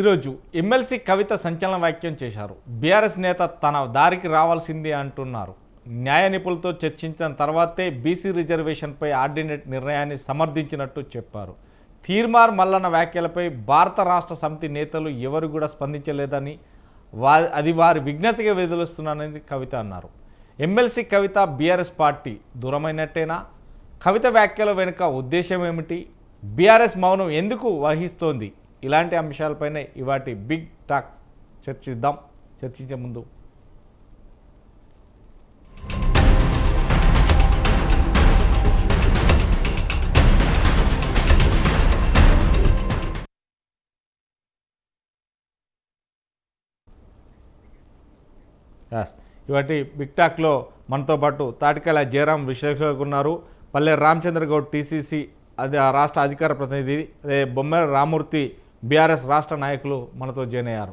ఈరోజు ఎమ్మెల్సీ కవిత సంచలన వ్యాఖ్యం చేశారు. బీఆర్ఎస్ నేత తన దారికి రావాల్సిందే అంటున్నారు. న్యాయ నిపుణులతో చర్చించిన తర్వాతే బీసీ రిజర్వేషన్పై ఆర్డినేట్ నిర్ణయాన్ని సమర్థించినట్టు చెప్పారు. తీర్మార్ మల్లన్న వ్యాఖ్యలపై భారత రాష్ట్ర సమితి నేతలు ఎవరు కూడా స్పందించలేదని, అది వారి విజ్ఞతగా వెదులుస్తున్నానని కవిత అన్నారు. ఎమ్మెల్సీ కవిత బీఆర్ఎస్ పార్టీ దూరమైనట్టేనా? కవిత వ్యాఖ్యల వెనుక ఉద్దేశం ఏమిటి? బీఆర్ఎస్ మౌనం ఎందుకు వహిస్తోంది? ఇలాంటి అంశాలపైన ఇవాటి బిగ్ టాక్ చర్చించే ముందు ఇవాటి బిగ్ టాక్లో మనతో పాటు తాటికాయల జయరాం విశ్లేషకులు ఉన్నారు. పల్లె రామచంద్ర గౌడ్ టీసీసీ అది రాష్ట్ర అధికార ప్రతినిధి, అదే బొమ్మెర రామూర్తి బీఆర్ఎస్ రాష్ట్ర నాయకులు మనతో జాయిన్ అయ్యారు.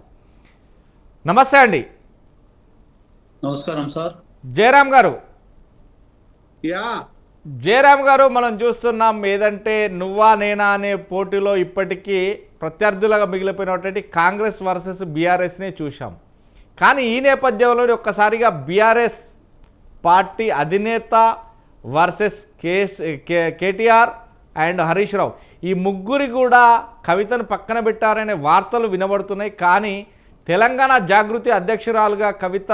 నమస్తే అండి. నమస్కారం సార్. జయరాం గారు, జయరాం గారు మనం చూస్తున్నాం ఏదంటే నువ్వా నేనా అనే పోటీలో ఇప్పటికీ ప్రత్యర్థులుగా మిగిలిపోయినటువంటి కాంగ్రెస్ వర్సెస్ బీఆర్ఎస్నే చూసాం. కానీ ఈ నేపథ్యంలో ఒక్కసారిగా బీఆర్ఎస్ పార్టీ అధినేత వర్సెస్ కేటీఆర్ అండ్ హరీష్ రావు, ఈ ముగ్గురి కూడా కవితను పక్కన పెట్టారనే వార్తలు వినబడుతున్నాయి. కానీ తెలంగాణ జాగృతి అధ్యక్షురాలుగా కవిత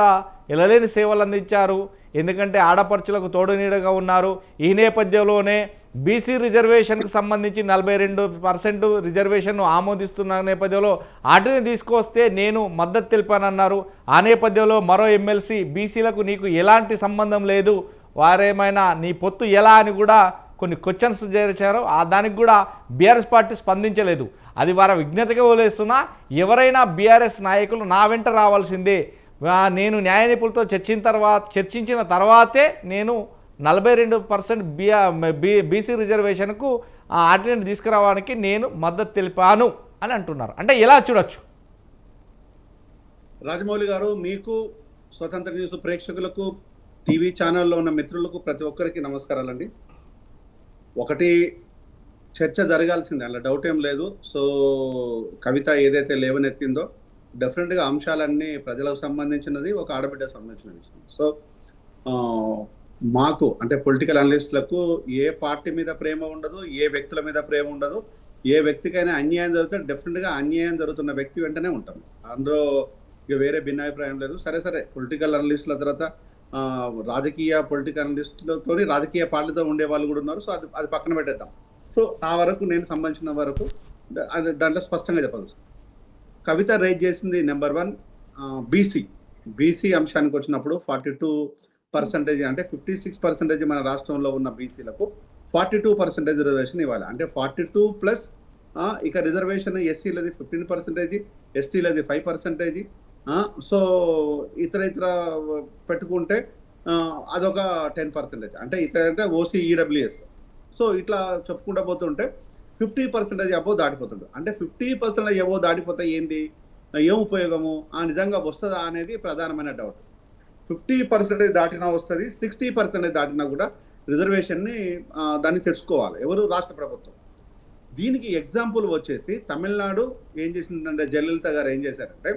ఎలలేని సేవలు అందించారు. ఎందుకంటే ఆడపడుచులకు తోడునీడగా ఉన్నారు. ఈ నేపథ్యంలోనే బీసీ రిజర్వేషన్కు సంబంధించి 42% రిజర్వేషన్ను ఆమోదిస్తున్న నేపథ్యంలో వాటిని తీసుకొస్తే నేను మద్దతు తెలిపానన్నారు. ఆ నేపథ్యంలో మరో ఎమ్మెల్సీ బీసీలకు నీకు ఎలాంటి సంబంధం లేదు, వారేమైనా నీ పొత్తు ఎలా అని కూడా కొన్ని క్వశ్చన్స్ చేర్చారు. దానికి కూడా బీఆర్ఎస్ పార్టీ స్పందించలేదు. అది వారి విజ్ఞతగా వదిలేస్తున్నా. ఎవరైనా బీఆర్ఎస్ నాయకులు నా వెంట రావాల్సిందే, నేను న్యాయ నిపుణులతో చర్చించిన తర్వాతే నేను 42% బీసీ రిజర్వేషన్కు ఆర్డినెన్స్ తీసుకురావడానికి నేను మద్దతు తెలిపాను అని అంటున్నారు. అంటే ఎలా చూడొచ్చు? రాజమౌళి గారు, మీకు స్వతంత్ర న్యూస్ ప్రేక్షకులకు, టీవీ ఛానల్లో ఉన్న మిత్రులకు ప్రతి ఒక్కరికి నమస్కారాలండి. ఒకటి, చర్చ జరగాల్సిందే, అలా డౌట్ ఏం లేదు. సో కవిత ఏదైతే లేవనెత్తిందో డెఫినెట్గా అంశాలన్నీ ప్రజలకు సంబంధించినది, ఒక ఆడబిడ్డకు సంబంధించిన విషయం. సో మాకు అంటే పొలిటికల్ అనలిస్టులకు ఏ పార్టీ మీద ప్రేమ ఉండదు, ఏ వ్యక్తుల మీద ప్రేమ ఉండదు. ఏ వ్యక్తికైనా అన్యాయం జరిగితే డెఫినెట్గా అన్యాయం జరుగుతున్న వ్యక్తి వెంటనే ఉంటాం. అందులో ఇక వేరే భిన్నాభిప్రాయం లేదు. సరే పొలిటికల్ అనలిస్టుల తర్వాత రాజకీయ పొలిటికల్ అనలిస్టులతో రాజకీయ పార్టీతో ఉండే వాళ్ళు కూడా ఉన్నారు. సో అది పక్కన పెట్టేద్దాం. సో నా వరకు, నేను సంబంధించిన వరకు దాంట్లో స్పష్టంగా చెప్పాలి. కవిత రైజ్ చేసింది నెంబర్ 1 బీసీ అంశానికి వచ్చినప్పుడు 42% అంటే 56% మన రాష్ట్రంలో ఉన్న బీసీలకు 42% రిజర్వేషన్ ఇవ్వాలి. అంటే 42 ప్లస్ ఇక రిజర్వేషన్ ఎస్సీలది 15%, ఎస్టీలది 5%. సో ఇతర పెట్టుకుంటే అదొక 10%. అంటే అంటే ఓసీ ఈడబ్ల్యూఎస్. సో ఇట్లా చెప్పుకుంటూ పోతుంటే 50% అబోవ్ దాటిపోతుంది. అంటే 50% అబోవ్ దాటిపోతే ఏం ఉపయోగము, నిజంగా వస్తుందా అనేది ప్రధానమైన డౌట్. 50% దాటినా వస్తుంది, 60% దాటినా కూడా రిజర్వేషన్ని దాన్ని తెచ్చుకోవాలి ఎవరు? రాష్ట్ర ప్రభుత్వం. దీనికి ఎగ్జాంపుల్ వచ్చేసి తమిళనాడు ఏం చేసిందంటే, జయలలిత గారు ఏం చేశారంటే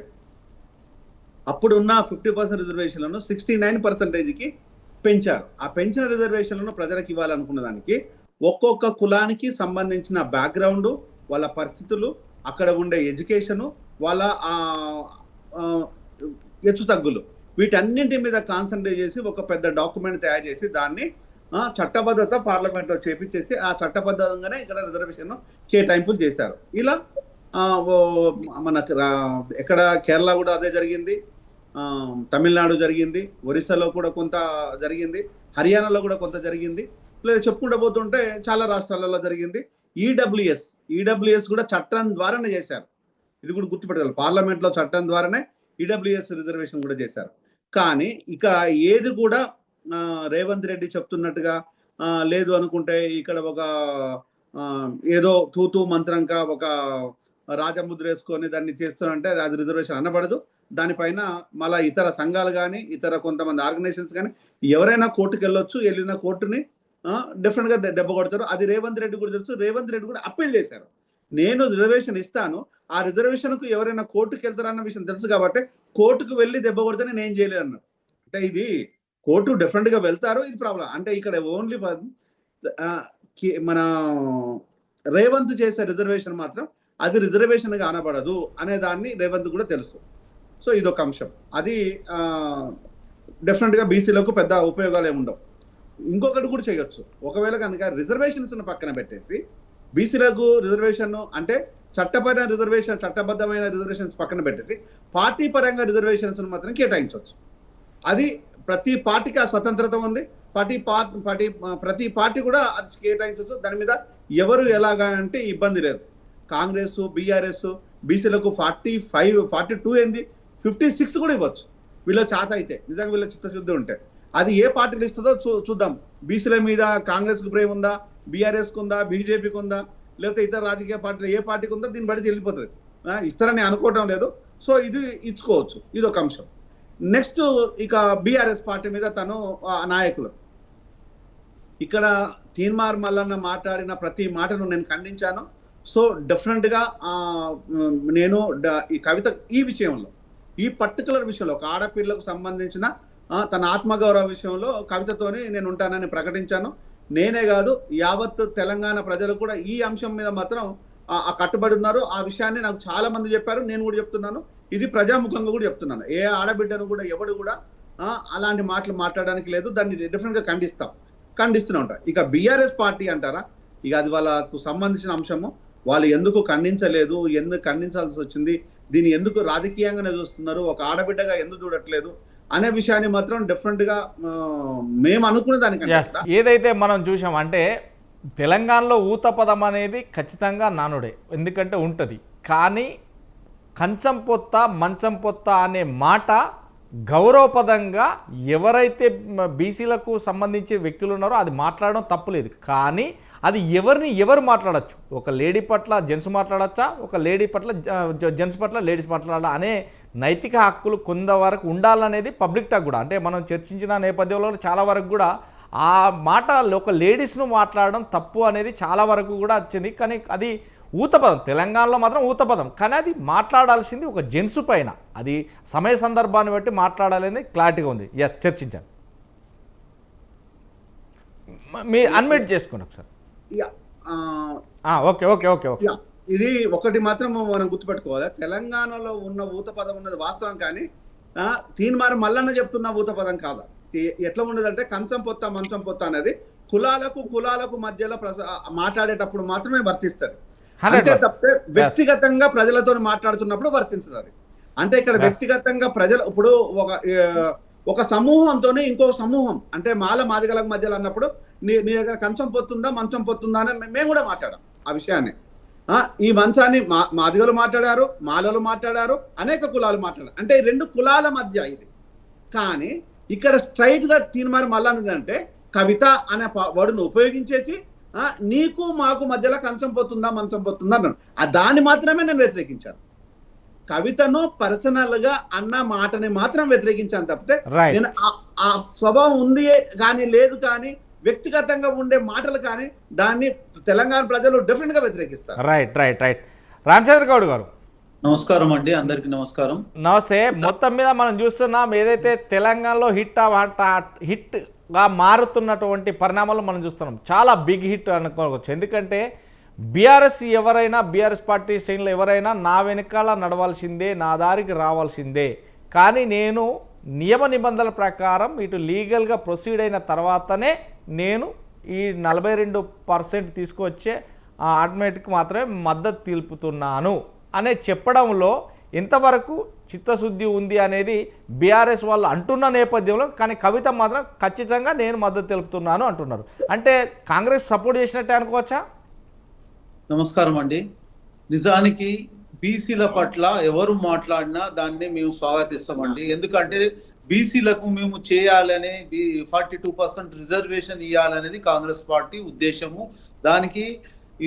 అప్పుడున్న 50% రిజర్వేషన్లను 69%కి పెంచారు. ఆ పెంచిన రిజర్వేషన్లను ప్రజలకు ఇవ్వాలనుకున్న దానికి ఒక్కొక్క కులానికి సంబంధించిన బ్యాక్గ్రౌండ్, వాళ్ళ పరిస్థితులు, అక్కడ ఉండే ఎడ్యుకేషను, వాళ్ళ హెచ్చుతగ్గులు, వీటన్నింటి మీద కాన్సన్ట్రేట్ చేసి ఒక పెద్ద డాక్యుమెంట్ తయారు చేసి దాన్ని చట్టబద్ధత పార్లమెంట్లో చేపించేసి ఆ చట్టబద్ధంగానే ఇక్కడ రిజర్వేషన్ కేటాయింపులు చేశారు. ఇలా మనకు ఎక్కడ కేరళ కూడా అదే జరిగింది, తమిళనాడు జరిగింది, ఒరిస్సాలో కూడా కొంత జరిగింది, హర్యానాలో కూడా కొంత జరిగింది. లేదా చెప్పుకుంటూ పోతుంటే చాలా రాష్ట్రాలలో జరిగింది. ఈడబ్ల్యూఎస్ కూడా చట్టం ద్వారానే చేశారు. ఇది కూడా గుర్తుపెట్టాలి. పార్లమెంట్లో చట్టం ద్వారానే ఈడబ్ల్యూఎస్ రిజర్వేషన్ కూడా చేశారు. కానీ ఇక ఏది కూడా రేవంత్ రెడ్డి చెప్తున్నట్టుగా లేదు అనుకుంటే ఇక్కడ ఒక ఏదో తూతూ మంత్రంగా ఒక రాజముద్ర వేసుకొని దాన్ని చేస్తానంటే అది రిజర్వేషన్ అనబడదు. దానిపైన మళ్ళీ ఇతర సంఘాలు కానీ, ఇతర కొంతమంది ఆర్గనైజేషన్స్ కానీ ఎవరైనా కోర్టుకు వెళ్ళొచ్చు. వెళ్ళిన కోర్టుని డెఫినెట్గా దెబ్బ కొడతారు. అది రేవంత్ రెడ్డి కూడా తెలుసు. రేవంత్ రెడ్డి కూడా అప్పీల్ చేశారు. నేను రిజర్వేషన్ ఇస్తాను, ఆ రిజర్వేషన్కు ఎవరైనా కోర్టుకు వెళ్తారన్న విషయం తెలుసు కాబట్టి కోర్టుకు వెళ్ళి దెబ్బ కొడితే నేను ఏం చేయలేను అన్నాడు. అంటే ఇది కోర్టు డెఫినెట్గా వెళ్తారు, ఇది ప్రాబ్లం. అంటే ఇక్కడ ఓన్లీ మన రేవంత్ చేసే రిజర్వేషన్ మాత్రం అది రిజర్వేషన్ గా అనబడదు అనే దాన్ని రేవంత్ కూడా తెలుసు. సో ఇదొక అంశం. అది డెఫినెట్గా బీసీలకు పెద్ద ఉపయోగాలు ఏమి ఉండవు. ఇంకొకటి కూడా చేయొచ్చు, ఒకవేళ కనుక రిజర్వేషన్స్ పక్కన పెట్టేసి బీసీలకు రిజర్వేషన్ అంటే చట్టపరమైన రిజర్వేషన్, చట్టబద్ధమైన రిజర్వేషన్స్ పక్కన పెట్టేసి పార్టీ పరంగా రిజర్వేషన్స్ మాత్రం కేటాయించవచ్చు. అది ప్రతి పార్టీకి ఆ స్వతంత్రత ఉంది. ప్రతి పార్టీ కూడా అది కేటాయించవచ్చు. దాని మీద ఎవరు ఎలాగా అంటే ఇబ్బంది లేదు. కాంగ్రెస్, బీఆర్ఎస్ బీసీలకు 45, 42 ఏంది 56 కూడా ఇవ్వచ్చు వీళ్ళ చేత అయితే, నిజంగా వీళ్ళ చిత్తశుద్ధి ఉంటే. అది ఏ పార్టీలు ఇస్తుందో చూద్దాం. బీసీల మీద కాంగ్రెస్కి ప్రేమ ఉందా, బీఆర్ఎస్కి ఉందా, బీజేపీకి ఉందా, లేకపోతే ఇతర రాజకీయ పార్టీలు ఏ పార్టీకి ఉందో దీన్ని బట్టి వెళ్ళిపోతుంది. ఇస్తారని అనుకోవటం లేదు. సో ఇది ఇచ్చుకోవచ్చు, ఇది ఒక అంశం. నెక్స్ట్ ఇక బీఆర్ఎస్ పార్టీ మీద తను నాయకులు ఇక్కడ తీన్మార్ మల్లన్న మాట్లాడిన ప్రతి మాటను నేను ఖండించాను. సో డెఫినెట్గా నేను ఈ కవిత ఈ విషయంలో, ఈ పర్టికులర్ విషయంలో ఒక ఆడపిల్లకు సంబంధించిన తన ఆత్మగౌరవ విషయంలో కవితతోనే నేను ఉంటానని ప్రకటించాను. నేనే కాదు, యావత్ తెలంగాణ ప్రజలు కూడా ఈ అంశం మీద మాత్రం కట్టుబడి ఉన్నారు. ఆ విషయాన్ని నాకు చాలా మంది చెప్పారు, నేను కూడా చెప్తున్నాను. ఇది ప్రజాముఖంగా కూడా చెప్తున్నాను. ఏ ఆడబిడ్డను కూడా ఎవడు కూడా అలాంటి మాటలు మాట్లాడడానికి లేదు. దాన్ని డెఫినెట్గా ఖండిస్తూనే ఉంటాం. ఇక బీఆర్ఎస్ పార్టీ అంటారా, ఇక అది వాళ్ళకు సంబంధించిన అంశము. వాళ్ళు ఎందుకు ఖండించలేదు, ఎందుకు ఖండించాల్సి వచ్చింది, దీన్ని ఎందుకు రాజకీయంగానే చూస్తున్నారు, ఒక ఆడబిడ్డగా ఎందుకు చూడట్లేదు అనే విషయాన్ని మాత్రం డెఫినెట్గా మేము అనుకునే దానికంటే ఏదైతే మనం చూసాం అంటే తెలంగాణలో ఊత పదం అనేది ఖచ్చితంగా నానుడే, ఎందుకంటే ఉంటుంది. కానీ కంచం పొత్త మంచం పొత్త అనే మాట గౌరవపదంగా ఎవరైతే బీసీలకు సంబంధించిన వ్యక్తులు ఉన్నారో అది మాట్లాడడం తప్పులేదు. కానీ అది ఎవరు మాట్లాడచ్చు, ఒక లేడీ పట్ల జెంట్స్ మాట్లాడచ్చా, ఒక లేడీ పట్ల జెంట్స్ పట్ల లేడీస్ మాట్లాడాలా అనే నైతిక హక్కులు కొంతవరకు ఉండాలనేది పబ్లిక్ టాక్ కూడా. అంటే మనం చర్చించిన నేపథ్యంలో చాలా వరకు కూడా ఆ మాట ఒక లేడీస్ను మాట్లాడడం తప్పు అనేది చాలా వరకు కూడా వచ్చింది. కానీ అది ఊతపదం, తెలంగాణలో మాత్రం ఊతపదం. కానీ అది మాట్లాడాల్సింది ఒక జెంట్స్ పైన, అది సమయ సందర్భాన్ని బట్టి మాట్లాడాలనేది క్లారిటీగా ఉంది. ఎస్, చర్చించాను. మీ అన్మ్యూట్ చేసుకోండి ఒకసారి. Okay okay okay okay. ఇది ఒకటి మాత్రం మనం గుర్తుపెట్టుకోవాలి, తెలంగాణలో ఉన్న ఊత పదం ఉన్నది వాస్తవం. కానీ తీన్మార్ మల్లన్న చెప్తున్న ఊత పదం కాదా. ఎట్లా ఉండదంటే కంచం పొత్త మంచం పొత్త అనేది కులాలకు మధ్యలో మాట్లాడేటప్పుడు మాత్రమే వర్తిస్తుంది. అంటే తప్పే వ్యక్తిగతంగా ప్రజలతో మాట్లాడుతున్నప్పుడు వర్తించదు అది. అంటే ఇక్కడ వ్యక్తిగతంగా ప్రజలు ఇప్పుడు ఒక సమూహంతోనే ఇంకో సమూహం, అంటే మాదిగలకు మధ్యలో అన్నప్పుడు నీ దగ్గర కంచం పొత్తుందా మంచం పొత్తుందా అని మేము కూడా మాట్లాడాం ఆ విషయాన్ని. ఈ మంచాన్ని మాదిగలు మాట్లాడారు, మాలలు మాట్లాడారు, అనేక కులాలు మాట్లాడారు. అంటే ఈ రెండు కులాల మధ్య ఇది. కానీ ఇక్కడ స్ట్రైట్ గా తీర్మానం మళ్ళీ కవిత అనే వర్డ్ను ఉపయోగించేసి నీకు మాకు మధ్యలో కంచం పోతుందా మంచం పోతుందా అన్నాను. దాన్ని మాత్రమే నేను వ్యతిరేకించాను. కవితను పర్సనల్ గా అన్న మాటని మాత్రం వ్యతిరేకించాను తప్పితే నేను ఆ స్వభావం ఉంది కానీ లేదు కానీ వ్యక్తిగతంగా ఉండే మాటలు కానీ దాన్ని తెలంగాణ ప్రజలు డెఫినెట్ గా వ్యతిరేకిస్తారు. Right right right. Ramachandra Goud గారు నమస్కారం అండి, అందరికి నమస్కారం. నమస్తే. మొత్తం మీద మనం చూస్తున్నాం ఏదైతే తెలంగాణలో హిట్గా మారుతున్నటువంటి పరిణామాలు మనం చూస్తున్నాం. చాలా బిగ్ హిట్ అనుకోవచ్చు. ఎందుకంటే బీఆర్ఎస్ పార్టీ శ్రేణులు ఎవరైనా నా వెనకాల నడవాల్సిందే, నా దారికి రావాల్సిందే. కానీ నేను నియమ నిబంధనల ప్రకారం ఇటు లీగల్గా ప్రొసీడ్ అయిన తర్వాతనే నేను ఈ 42% తీసుకొచ్చే ఆటోమేటిక్ మాత్రమే మద్దతు తెలుపుతున్నాను అనే చెప్పడంలో ఎంతవరకు చిత్తశుద్ధి ఉంది అనేది బీఆర్ఎస్ వాళ్ళు అంటున్న నేపథ్యంలో, కానీ కవిత మాత్రం ఖచ్చితంగా నేను మద్దతు తెలుపుతున్నాను అంటున్నారు. అంటే కాంగ్రెస్ సపోర్ట్ చేసినట్టే అనుకోవచ్చా? నమస్కారం అండి. నిజానికి బీసీల పట్ల ఎవరు మాట్లాడినా దాన్ని మేము స్వాగతిస్తామండి. ఎందుకంటే బీసీలకు మేము చేయాలనే 42% రిజర్వేషన్ ఇవ్వాలనేది కాంగ్రెస్ పార్టీ ఉద్దేశము. దానికి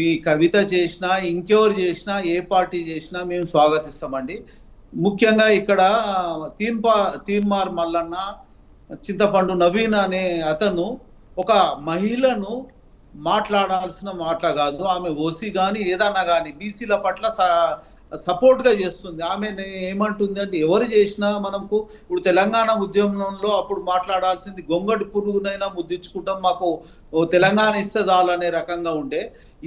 ఈ కవిత చేసినా ఇంకెవరు చేసినా ఏ పార్టీ చేసినా మేము స్వాగతిస్తామండి. ముఖ్యంగా ఇక్కడ తీన్మార్ మల్లన్న, చింతపండు నవీన్ అనే అతను ఒక మహిళను మాట్లాడాల్సిన మాట కాదు. ఆమె ఓసీ కానీ ఏదన్నా కానీ బీసీల పట్ల సపోర్ట్ గా చేస్తుంది. ఆమె ఏమంటుంది అంటే ఎవరు చేసినా మనకు ఇప్పుడు తెలంగాణ ఉద్యమంలో అప్పుడు మాట్లాడాల్సింది గొంగటి పురుగునైనా ముద్దించుకుంటాం, మాకు తెలంగాణ ఇస్తే చాలనే రకంగా ఉండే.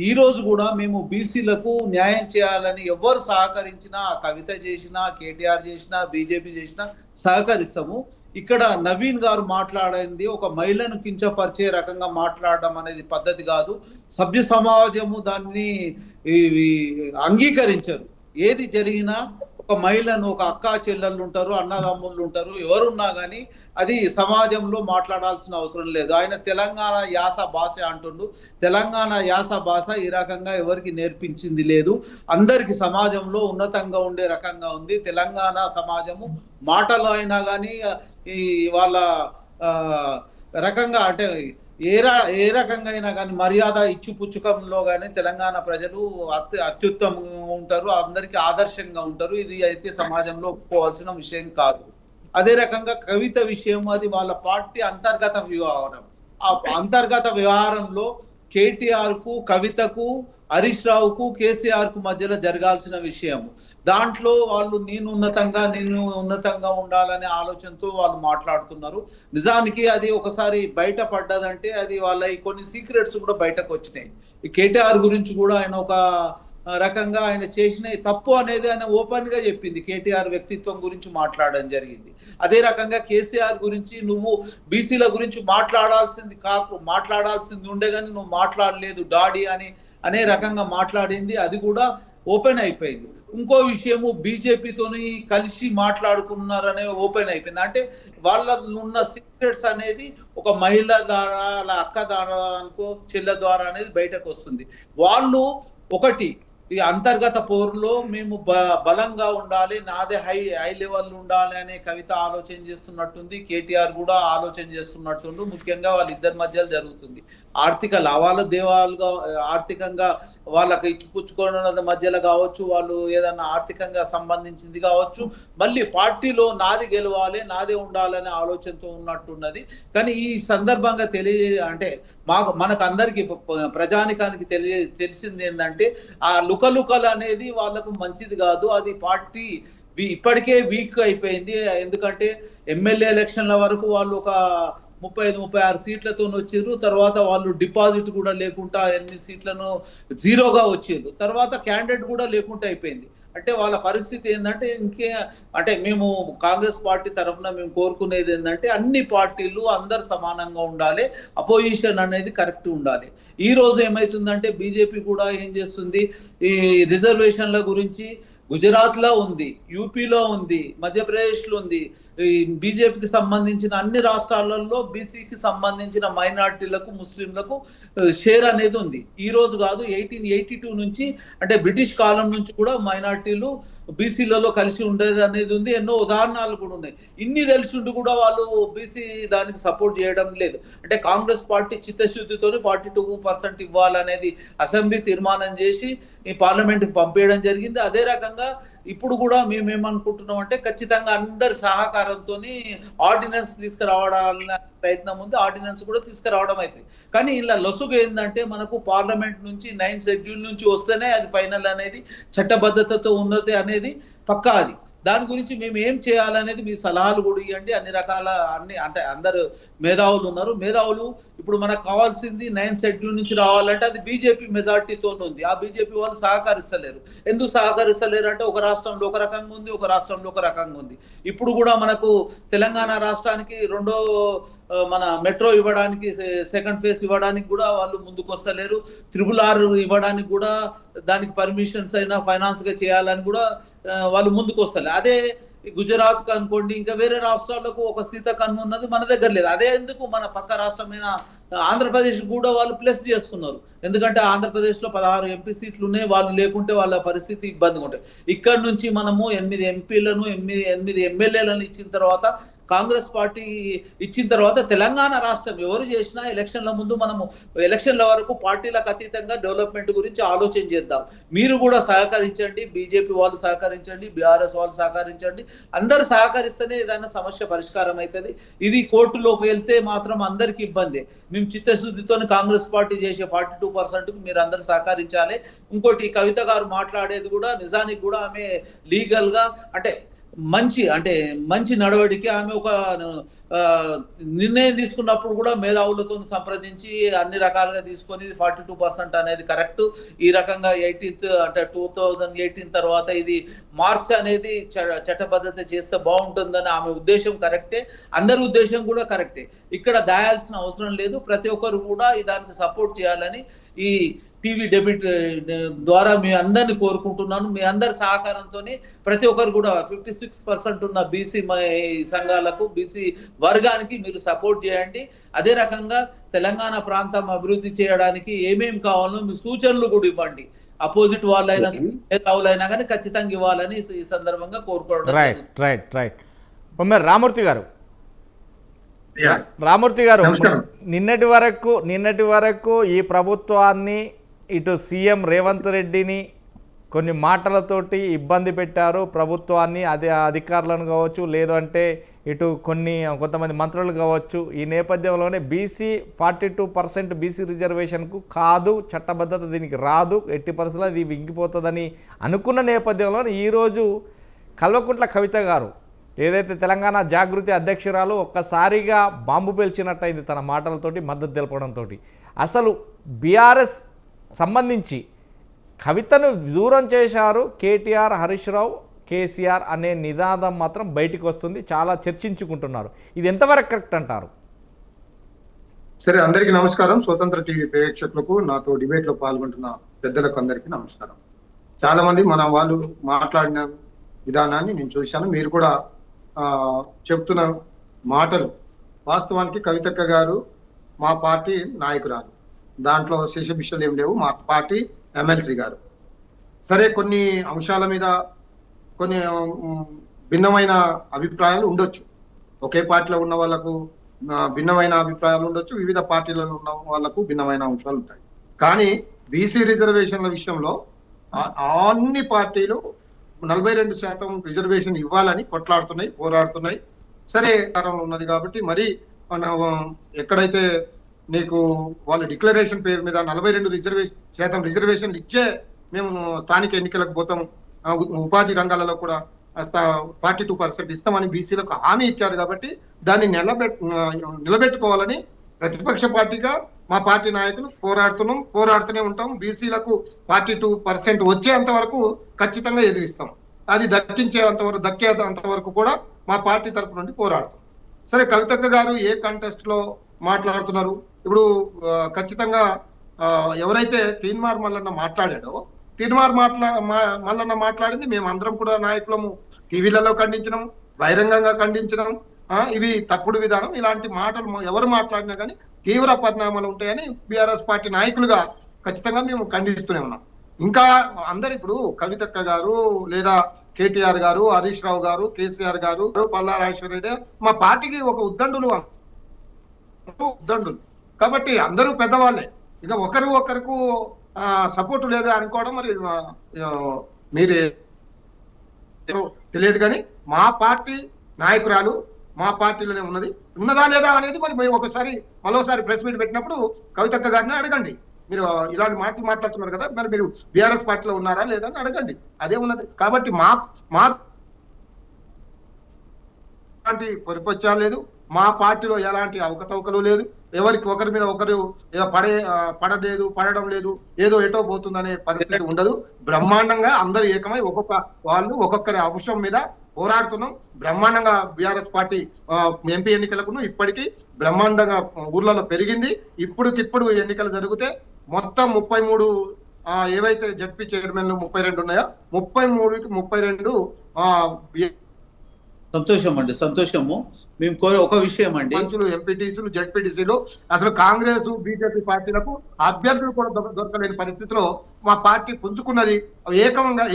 ఈ రోజు కూడా మేము బీసీలకు న్యాయం చేయాలని ఎవరు సహకరించినా, కవిత చేసినా, కేటీఆర్ చేసినా, బీజేపీ చేసినా సహకరిస్తాము. ఇక్కడ నవీన్ గారు మాట్లాడింది ఒక మహిళను కించపరిచే రకంగా మాట్లాడడం అనేది పద్ధతి కాదు. సభ్య సమాజము దాన్ని అంగీకరించరు. ఏది జరిగినా ఒక మహిళను, ఒక అక్కా చెల్లెళ్ళు ఉంటారు, అన్నదమ్ముళ్ళు ఉంటారు, ఎవరున్నా కానీ అది సమాజంలో మాట్లాడాల్సిన అవసరం లేదు. ఆయన తెలంగాణ యాస భాష అంటుండు. తెలంగాణ యాస భాష ఈ రకంగా ఎవరికి నేర్పించింది లేదు. అందరికి సమాజంలో ఉన్నతంగా ఉండే రకంగా ఉంది. తెలంగాణ సమాజము మాటలో అయినా కానీ ఈ వాళ్ళ రకంగా అంటే ఏ రకంగా అయినా కానీ మర్యాద ఇచ్చిపుచ్చుకంలో కానీ తెలంగాణ ప్రజలు అత్యుత్తమంగా ఉంటారు, అందరికీ ఆదర్శంగా ఉంటారు. ఇది అయితే సమాజంలో ఒప్పుకోవాల్సిన విషయం కాదు. అదే రకంగా కవిత విషయం అది వాళ్ళ పార్టీ అంతర్గత వ్యవహారం. ఆ అంతర్గత వ్యవహారంలో కేటీఆర్ కు, కవితకు, హరీష్ రావుకు, కేసీఆర్ కు మధ్యలో జరగాల్సిన విషయం. దాంట్లో వాళ్ళు నేను ఉన్నతంగా ఉండాలనే ఆలోచనతో వాళ్ళు మాట్లాడుతున్నారు. నిజానికి అది ఒకసారి బయట పడ్డదంటే అది వాళ్ళ కొన్ని సీక్రెట్స్ కూడా బయటకు వచ్చినాయి. ఈ కేటీఆర్ గురించి కూడా ఆయన ఒక రకంగా ఆయన చేసిన తప్పు అనేది ఆయన ఓపెన్ గా చెప్పింది. కేటీఆర్ వ్యక్తిత్వం గురించి మాట్లాడడం జరిగింది. అదే రకంగా కేసీఆర్ గురించి నువ్వు బీసీల గురించి మాట్లాడాల్సింది ఉండే కానీ నువ్వు మాట్లాడలేదు డాడీ అనే రకంగా మాట్లాడింది. అది కూడా ఓపెన్ అయిపోయింది. ఇంకో విషయము బీజేపీతోని కలిసి మాట్లాడుకున్నారనే ఓపెన్ అయిపోయింది. అంటే వాళ్ళ ఉన్న సీక్రెట్స్ అనేది ఒక మహిళ ద్వారా, అక్క ద్వారా అనుకో, చెల్లె ద్వారా అనేది బయటకు వస్తుంది. వాళ్ళు ఒకటి ఈ అంతర్గత పోరులో మేము బలంగా ఉండాలి, నాదే హై లెవెల్ ఉండాలి అనే కవిత ఆలోచన చేస్తున్నట్టుంది. కేటీఆర్ కూడా ఆలోచన చేస్తున్నట్టుండు. ముఖ్యంగా వాళ్ళిద్దరి మధ్యలో జరుగుతుంది ఆర్థిక లావాదేవీలుగా, ఆర్థికంగా వాళ్ళకి ఇచ్చిపుచ్చుకోవడం మధ్యలో కావచ్చు, వాళ్ళు ఏదన్నా ఆర్థికంగా సంబంధించింది కావచ్చు, మళ్ళీ పార్టీలో నాది గెలవాలి, నాదే ఉండాలనే ఆలోచనతో ఉన్నట్టున్నది. కానీ ఈ సందర్భంగా అంటే మనకు అందరికి ప్రజానికానికి తెలిసింది ఏంటంటే ఆ లుకలుకలు అనేది వాళ్ళకు మంచిది కాదు. అది పార్టీ ఇప్పటికే వీక్ అయిపోయింది. ఎందుకంటే ఎమ్మెల్యే ఎలక్షన్ల వరకు వాళ్ళు ఒక 35-36 సీట్లతో వచ్చారు. తర్వాత వాళ్ళు డిపాజిట్ కూడా లేకుండా 8 సీట్లను జీరోగా వచ్చారు. తర్వాత క్యాండిడేట్ కూడా లేకుండా అయిపోయింది. అంటే వాళ్ళ పరిస్థితి ఏంటంటే అంటే మేము కాంగ్రెస్ పార్టీ తరఫున మేము కోరుకునేది ఏంటంటే అన్ని పార్టీలు అందరు సమానంగా ఉండాలి, అపోజిషన్ అనేది కరెక్ట్ ఉండాలి. ఈ రోజు ఏమైతుందంటే బీజేపీ కూడా ఏం చేస్తుంది, ఈ రిజర్వేషన్ల గురించి గుజరాత్లో ఉంది, యూపీలో ఉంది, మధ్యప్రదేశ్లో ఉంది. ఈ బీజేపీకి సంబంధించిన అన్ని రాష్ట్రాలలో బీసీకి సంబంధించిన మైనార్టీలకు, ముస్లింలకు షేర్ అనేది ఉంది. ఈ రోజు కాదు, 1882 నుంచి అంటే బ్రిటిష్ కాలం నుంచి కూడా మైనార్టీలు బీసీలలో కలిసి ఉండేది అనేది ఉంది. ఎన్నో ఉదాహరణలు కూడా ఉన్నాయి. ఇన్ని తెలిసిండు కూడా వాళ్ళు బీసీ దానికి సపోర్ట్ చేయడం లేదు. అంటే కాంగ్రెస్ పార్టీ చిత్తశుద్ధితో 42% ఇవ్వాలనేది అసెంబ్లీ తీర్మానం చేసి ఈ పార్లమెంట్కి పంపేయడం జరిగింది. అదే రకంగా ఇప్పుడు కూడా మేమేమనుకుంటున్నాం అంటే ఖచ్చితంగా అందరి సహకారంతో ఆర్డినెన్స్ తీసుకురావడానికి ప్రయత్నం ఉంది. ఆర్డినెన్స్ కూడా తీసుకురావడం అవుతుంది. కానీ ఇలా లొసుగు ఏంటంటే మనకు పార్లమెంట్ నుంచి 9th షెడ్యూల్ నుంచి వస్తేనే అది ఫైనల్ అనేది చట్టబద్ధతతో ఉన్నది అనేది పక్కా. అది దాని గురించి మేము ఏం చేయాలనేది మీ సలహాలు కూడా ఇవ్వండి. అన్ని రకాల అంటే అందరు మేధావులు ఉన్నారు. మేధావులు ఇప్పుడు మనకు కావాల్సింది 9th షెడ్యూల్ నుంచి రావాలంటే అది బీజేపీ మెజార్టీతో ఉంది. ఆ బీజేపీ వాళ్ళు సహకరిస్తలేరు. ఎందుకు సహకరిస్తలేరు అంటే ఒక రాష్ట్రంలో ఒక రకంగా ఉంది, ఒక రాష్ట్రంలో ఒక రకంగా ఉంది. ఇప్పుడు కూడా మనకు తెలంగాణ రాష్ట్రానికి రెండో మన మెట్రో ఇవ్వడానికి, సెకండ్ ఫేజ్ ఇవ్వడానికి కూడా వాళ్ళు ముందుకు వస్తలేరు. RRR ఇవ్వడానికి కూడా దానికి పర్మిషన్స్ అయినా ఫైనాన్స్ గా చేయాలని కూడా వాళ్ళు ముందుకు వస్తారు. అదే గుజరాత్ కు అనుకోండి, ఇంకా వేరే రాష్ట్రాలకు ఒక సీత కన్ను ఉన్నది, మన దగ్గర లేదు. అదే ఎందుకు మన పక్క రాష్ట్రమైన ఆంధ్రప్రదేశ్ కూడా వాళ్ళు ప్లస్ చేస్తున్నారు. ఎందుకంటే ఆంధ్రప్రదేశ్ లో 16 ఎంపీ సీట్లు ఉన్నాయి. వాళ్ళు లేకుంటే వాళ్ళ పరిస్థితి ఇబ్బందిగా ఉంటాయి. ఇక్కడ నుంచి మనము 8 ఎంపీలను 8 ఎమ్మెల్యేలను ఇచ్చిన తర్వాత కాంగ్రెస్ పార్టీ ఇచ్చిన తర్వాత తెలంగాణ రాష్ట్రం ఎవరు చేసినా ఎలక్షన్ల ముందు మనము ఎలక్షన్ల వరకు పార్టీలకు అతీతంగా డెవలప్మెంట్ గురించి ఆలోచన చేద్దాం. మీరు కూడా సహకరించండి, బీజేపీ వాళ్ళు సహకరించండి, బీఆర్ఎస్ వాళ్ళు సహకరించండి. అందరు సహకరిస్తేనే ఏదైనా సమస్య పరిష్కారం అవుతుంది. ఇది కోర్టులోకి వెళ్తే మాత్రం అందరికి ఇబ్బంది. మేము చిత్తశుద్ధితో కాంగ్రెస్ పార్టీ చేసే 42% మీరు అందరు సహకరించాలి. ఇంకోటి కవిత గారు మాట్లాడేది కూడా నిజానికి కూడా ఆమె లీగల్ గా అంటే మంచి నడవడికి ఆమె ఒక నిర్ణయం తీసుకున్నప్పుడు కూడా మేధావులతో సంప్రదించి అన్ని రకాలుగా తీసుకొని 42% అనేది కరెక్ట్. ఈ రకంగా 18th అంటే 2018 తర్వాత ఇది మార్చ్ అనేది చట్టబద్ధత చేస్తే బాగుంటుందని ఆమె ఉద్దేశం కరెక్టే, అందరి ఉద్దేశం కూడా కరెక్టే. ఇక్కడ దాయాల్సిన అవసరం లేదు. ప్రతి ఒక్కరు కూడా దానికి సపోర్ట్ చేయాలని ఈ టీవీ డెబిట్ ద్వారా మీ అందరిని కోరుకుంటున్నాను. మీ అందరి సహకారంతో ప్రతి ఒక్కరు కూడా 56% ఉన్న బీసీ సంఘాలకు, బీసీ వర్గానికి మీరు సపోర్ట్ చేయండి. అదే రకంగా తెలంగాణ ప్రాంతం అభివృద్ధి చేయడానికి ఏమేమి కావాలో మీ సూచనలు కూడా ఇవ్వండి. అపోజిట్ వాళ్ళైనా మేధావులైనా కానీ ఖచ్చితంగా ఇవ్వాలని ఈ సందర్భంగా కోరుకోవడం. రైట్. రామూర్తి గారు నిన్నటి వరకు ఈ ప్రభుత్వాన్ని ఇటు సీఎం రేవంత్ రెడ్డిని కొన్ని మాటలతోటి ఇబ్బంది పెట్టారు ప్రభుత్వాన్ని, అదే అధికారులను కావచ్చు, లేదు అంటే ఇటు కొంతమంది మంత్రులు కావచ్చు. ఈ నేపథ్యంలోనే 42% బీసీ రిజర్వేషన్కు కాదు, చట్టబద్ధత దీనికి రాదు, ఎట్టి పరిస్థితుల్లో ఇది ఇంకిపోతుందని అనుకున్న నేపథ్యంలో ఈరోజు కల్వకుంట్ల కవిత గారు ఏదైతే తెలంగాణ జాగృతి అధ్యక్షురాలు ఒక్కసారిగా బాంబు పేల్చినట్టయింది తన మాటలతోటి, మద్దతు తెలపడంతో. అసలు బీఆర్ఎస్ సంబంధించి కవితను దూరం చేశారు కేటీఆర్, హరీష్ రావు, కేసీఆర్ అనే నినాదం మాత్రం బయటికి వస్తుంది, చాలా చర్చించుకుంటున్నారు. ఇది ఎంతవరకు కరెక్ట్ అంటారు? సరే, అందరికీ నమస్కారం. స్వతంత్ర టీవీ ప్రేక్షకులకు, నాతో డిబేట్లో పాల్గొంటున్న పెద్దలకు అందరికీ నమస్కారం. చాలా మంది మన వాళ్ళు మాట్లాడిన విధానాన్ని నేను చూశాను. మీరు కూడా చెప్తున్న మాటలు వాస్తవానికి కవితక్క గారు మా పార్టీ నాయకురాలు, దాంట్లో శేషభిషలు ఏం లేవు. మా పార్టీ ఎమ్మెల్సీ గారు. సరే, కొన్ని అంశాల మీద కొన్ని భిన్నమైన అభిప్రాయాలు ఉండొచ్చు. ఒకే పార్టీలో ఉన్న వాళ్ళకు భిన్నమైన అభిప్రాయాలు ఉండొచ్చు, వివిధ పార్టీలలో ఉన్న వాళ్ళకు భిన్నమైన అంశాలు ఉంటాయి. కానీ బీసీ రిజర్వేషన్ల విషయంలో అన్ని పార్టీలు 42% రిజర్వేషన్ ఇవ్వాలని కొట్లాడుతున్నాయి, పోరాడుతున్నాయి. సరే, కారణం ఉన్నది కాబట్టి మరి ఎక్కడైతే నీకు వాళ్ళు డిక్లరేషన్ పేరు మీద 42% రిజర్వేషన్లు ఇచ్చే మేము స్థానిక ఎన్నికలకు పోతాం, ఉపాధి రంగాలలో కూడా 42% ఇస్తామని బీసీలకు హామీ ఇచ్చారు. కాబట్టి దాన్ని నిలబెట్టుకోవాలని ప్రతిపక్ష పార్టీగా మా పార్టీ నాయకులు పోరాడుతూనే ఉంటాం. బీసీలకు 42% వచ్చేంత వరకు ఖచ్చితంగా ఎదిరిస్తాం. అది దక్కేంత వరకు కూడా మా పార్టీ తరపు నుండి పోరాడుతాం. సరే, కవితక్క గారు ఏ కంటెస్ట్ లో మాట్లాడుతున్నారు? ఇప్పుడు ఖచ్చితంగా ఎవరైతే తీన్మార్ మల్లన్న మాట్లాడాడో, మల్లన్న మాట్లాడింది మేమందరం కూడా నాయకులము టీవీలలో ఖండించినాం, బహిరంగంగా ఖండించినాం. ఇవి తప్పుడు విధానం, ఇలాంటి మాటలు ఎవరు మాట్లాడినా కానీ తీవ్ర పరిణామాలు ఉంటాయని బీఆర్ఎస్ పార్టీ నాయకులుగా ఖచ్చితంగా మేము ఖండిస్తూనే ఉన్నాం. ఇంకా అందరు ఇప్పుడు కవితక్క గారు, లేదా కేటీఆర్ గారు, హరీష్ రావు గారు, కేసీఆర్ గారు, పల్లా రాజేశ్వర రెడ్డి మా పార్టీకి ఒక ఉద్దండులు కాబట్టి అందరూ పెద్దవాళ్ళే. ఇక ఒకరికి సపోర్ట్ లేదు అనుకోవడం మరి మీరే తెలియదు. కానీ మా పార్టీ నాయకురాలు మా పార్టీలోనే ఉన్నదా లేదా అనేది మరి మీరు మరోసారి ప్రెస్ మీట్ పెట్టినప్పుడు కవితక్క గారిని అడగండి. మీరు ఇలాంటి మాటలు మాట్లాడుతున్నారు కదా, మరి మీరు బీఆర్ఎస్ పార్టీలో ఉన్నారా లేదా అని అడగండి, అదే ఉన్నది. కాబట్టి మా పరిపత్యాలు లేదు, మా పార్టీలో ఎలాంటి అవకతవకలు లేదు, ఎవరికి ఒకరి మీద ఒకరు పడడం లేదు, ఏదో ఎటో పోతుందనే పరిస్థితి ఉండదు. బ్రహ్మాండంగా అందరూ ఏకమై ఒక్కొక్కరి అంశం మీద పోరాడుతున్నాం. బ్రహ్మాండంగా బీఆర్ఎస్ పార్టీ ఎంపీ ఎన్నికలకు ఇప్పటికీ బ్రహ్మాండంగా ఊర్లలో పెరిగింది. ఇప్పుడికిప్పుడు ఎన్నికలు జరిగితే మొత్తం 33 ఏవైతే జడ్పీ చైర్మన్లు 32 ఉన్నాయో 33కి 32 సంతోషం అండి, సంతోషము. మేము ఒక విషయం అండి, పంచులు, ఎంపీటీసీలు, జెడ్పీటీసీలు, అసలు కాంగ్రెస్ బీజేపీ పార్టీలకు అభ్యర్థులు కూడా దొరకలేని పరిస్థితిలో మా పార్టీ పుంజుకున్నది.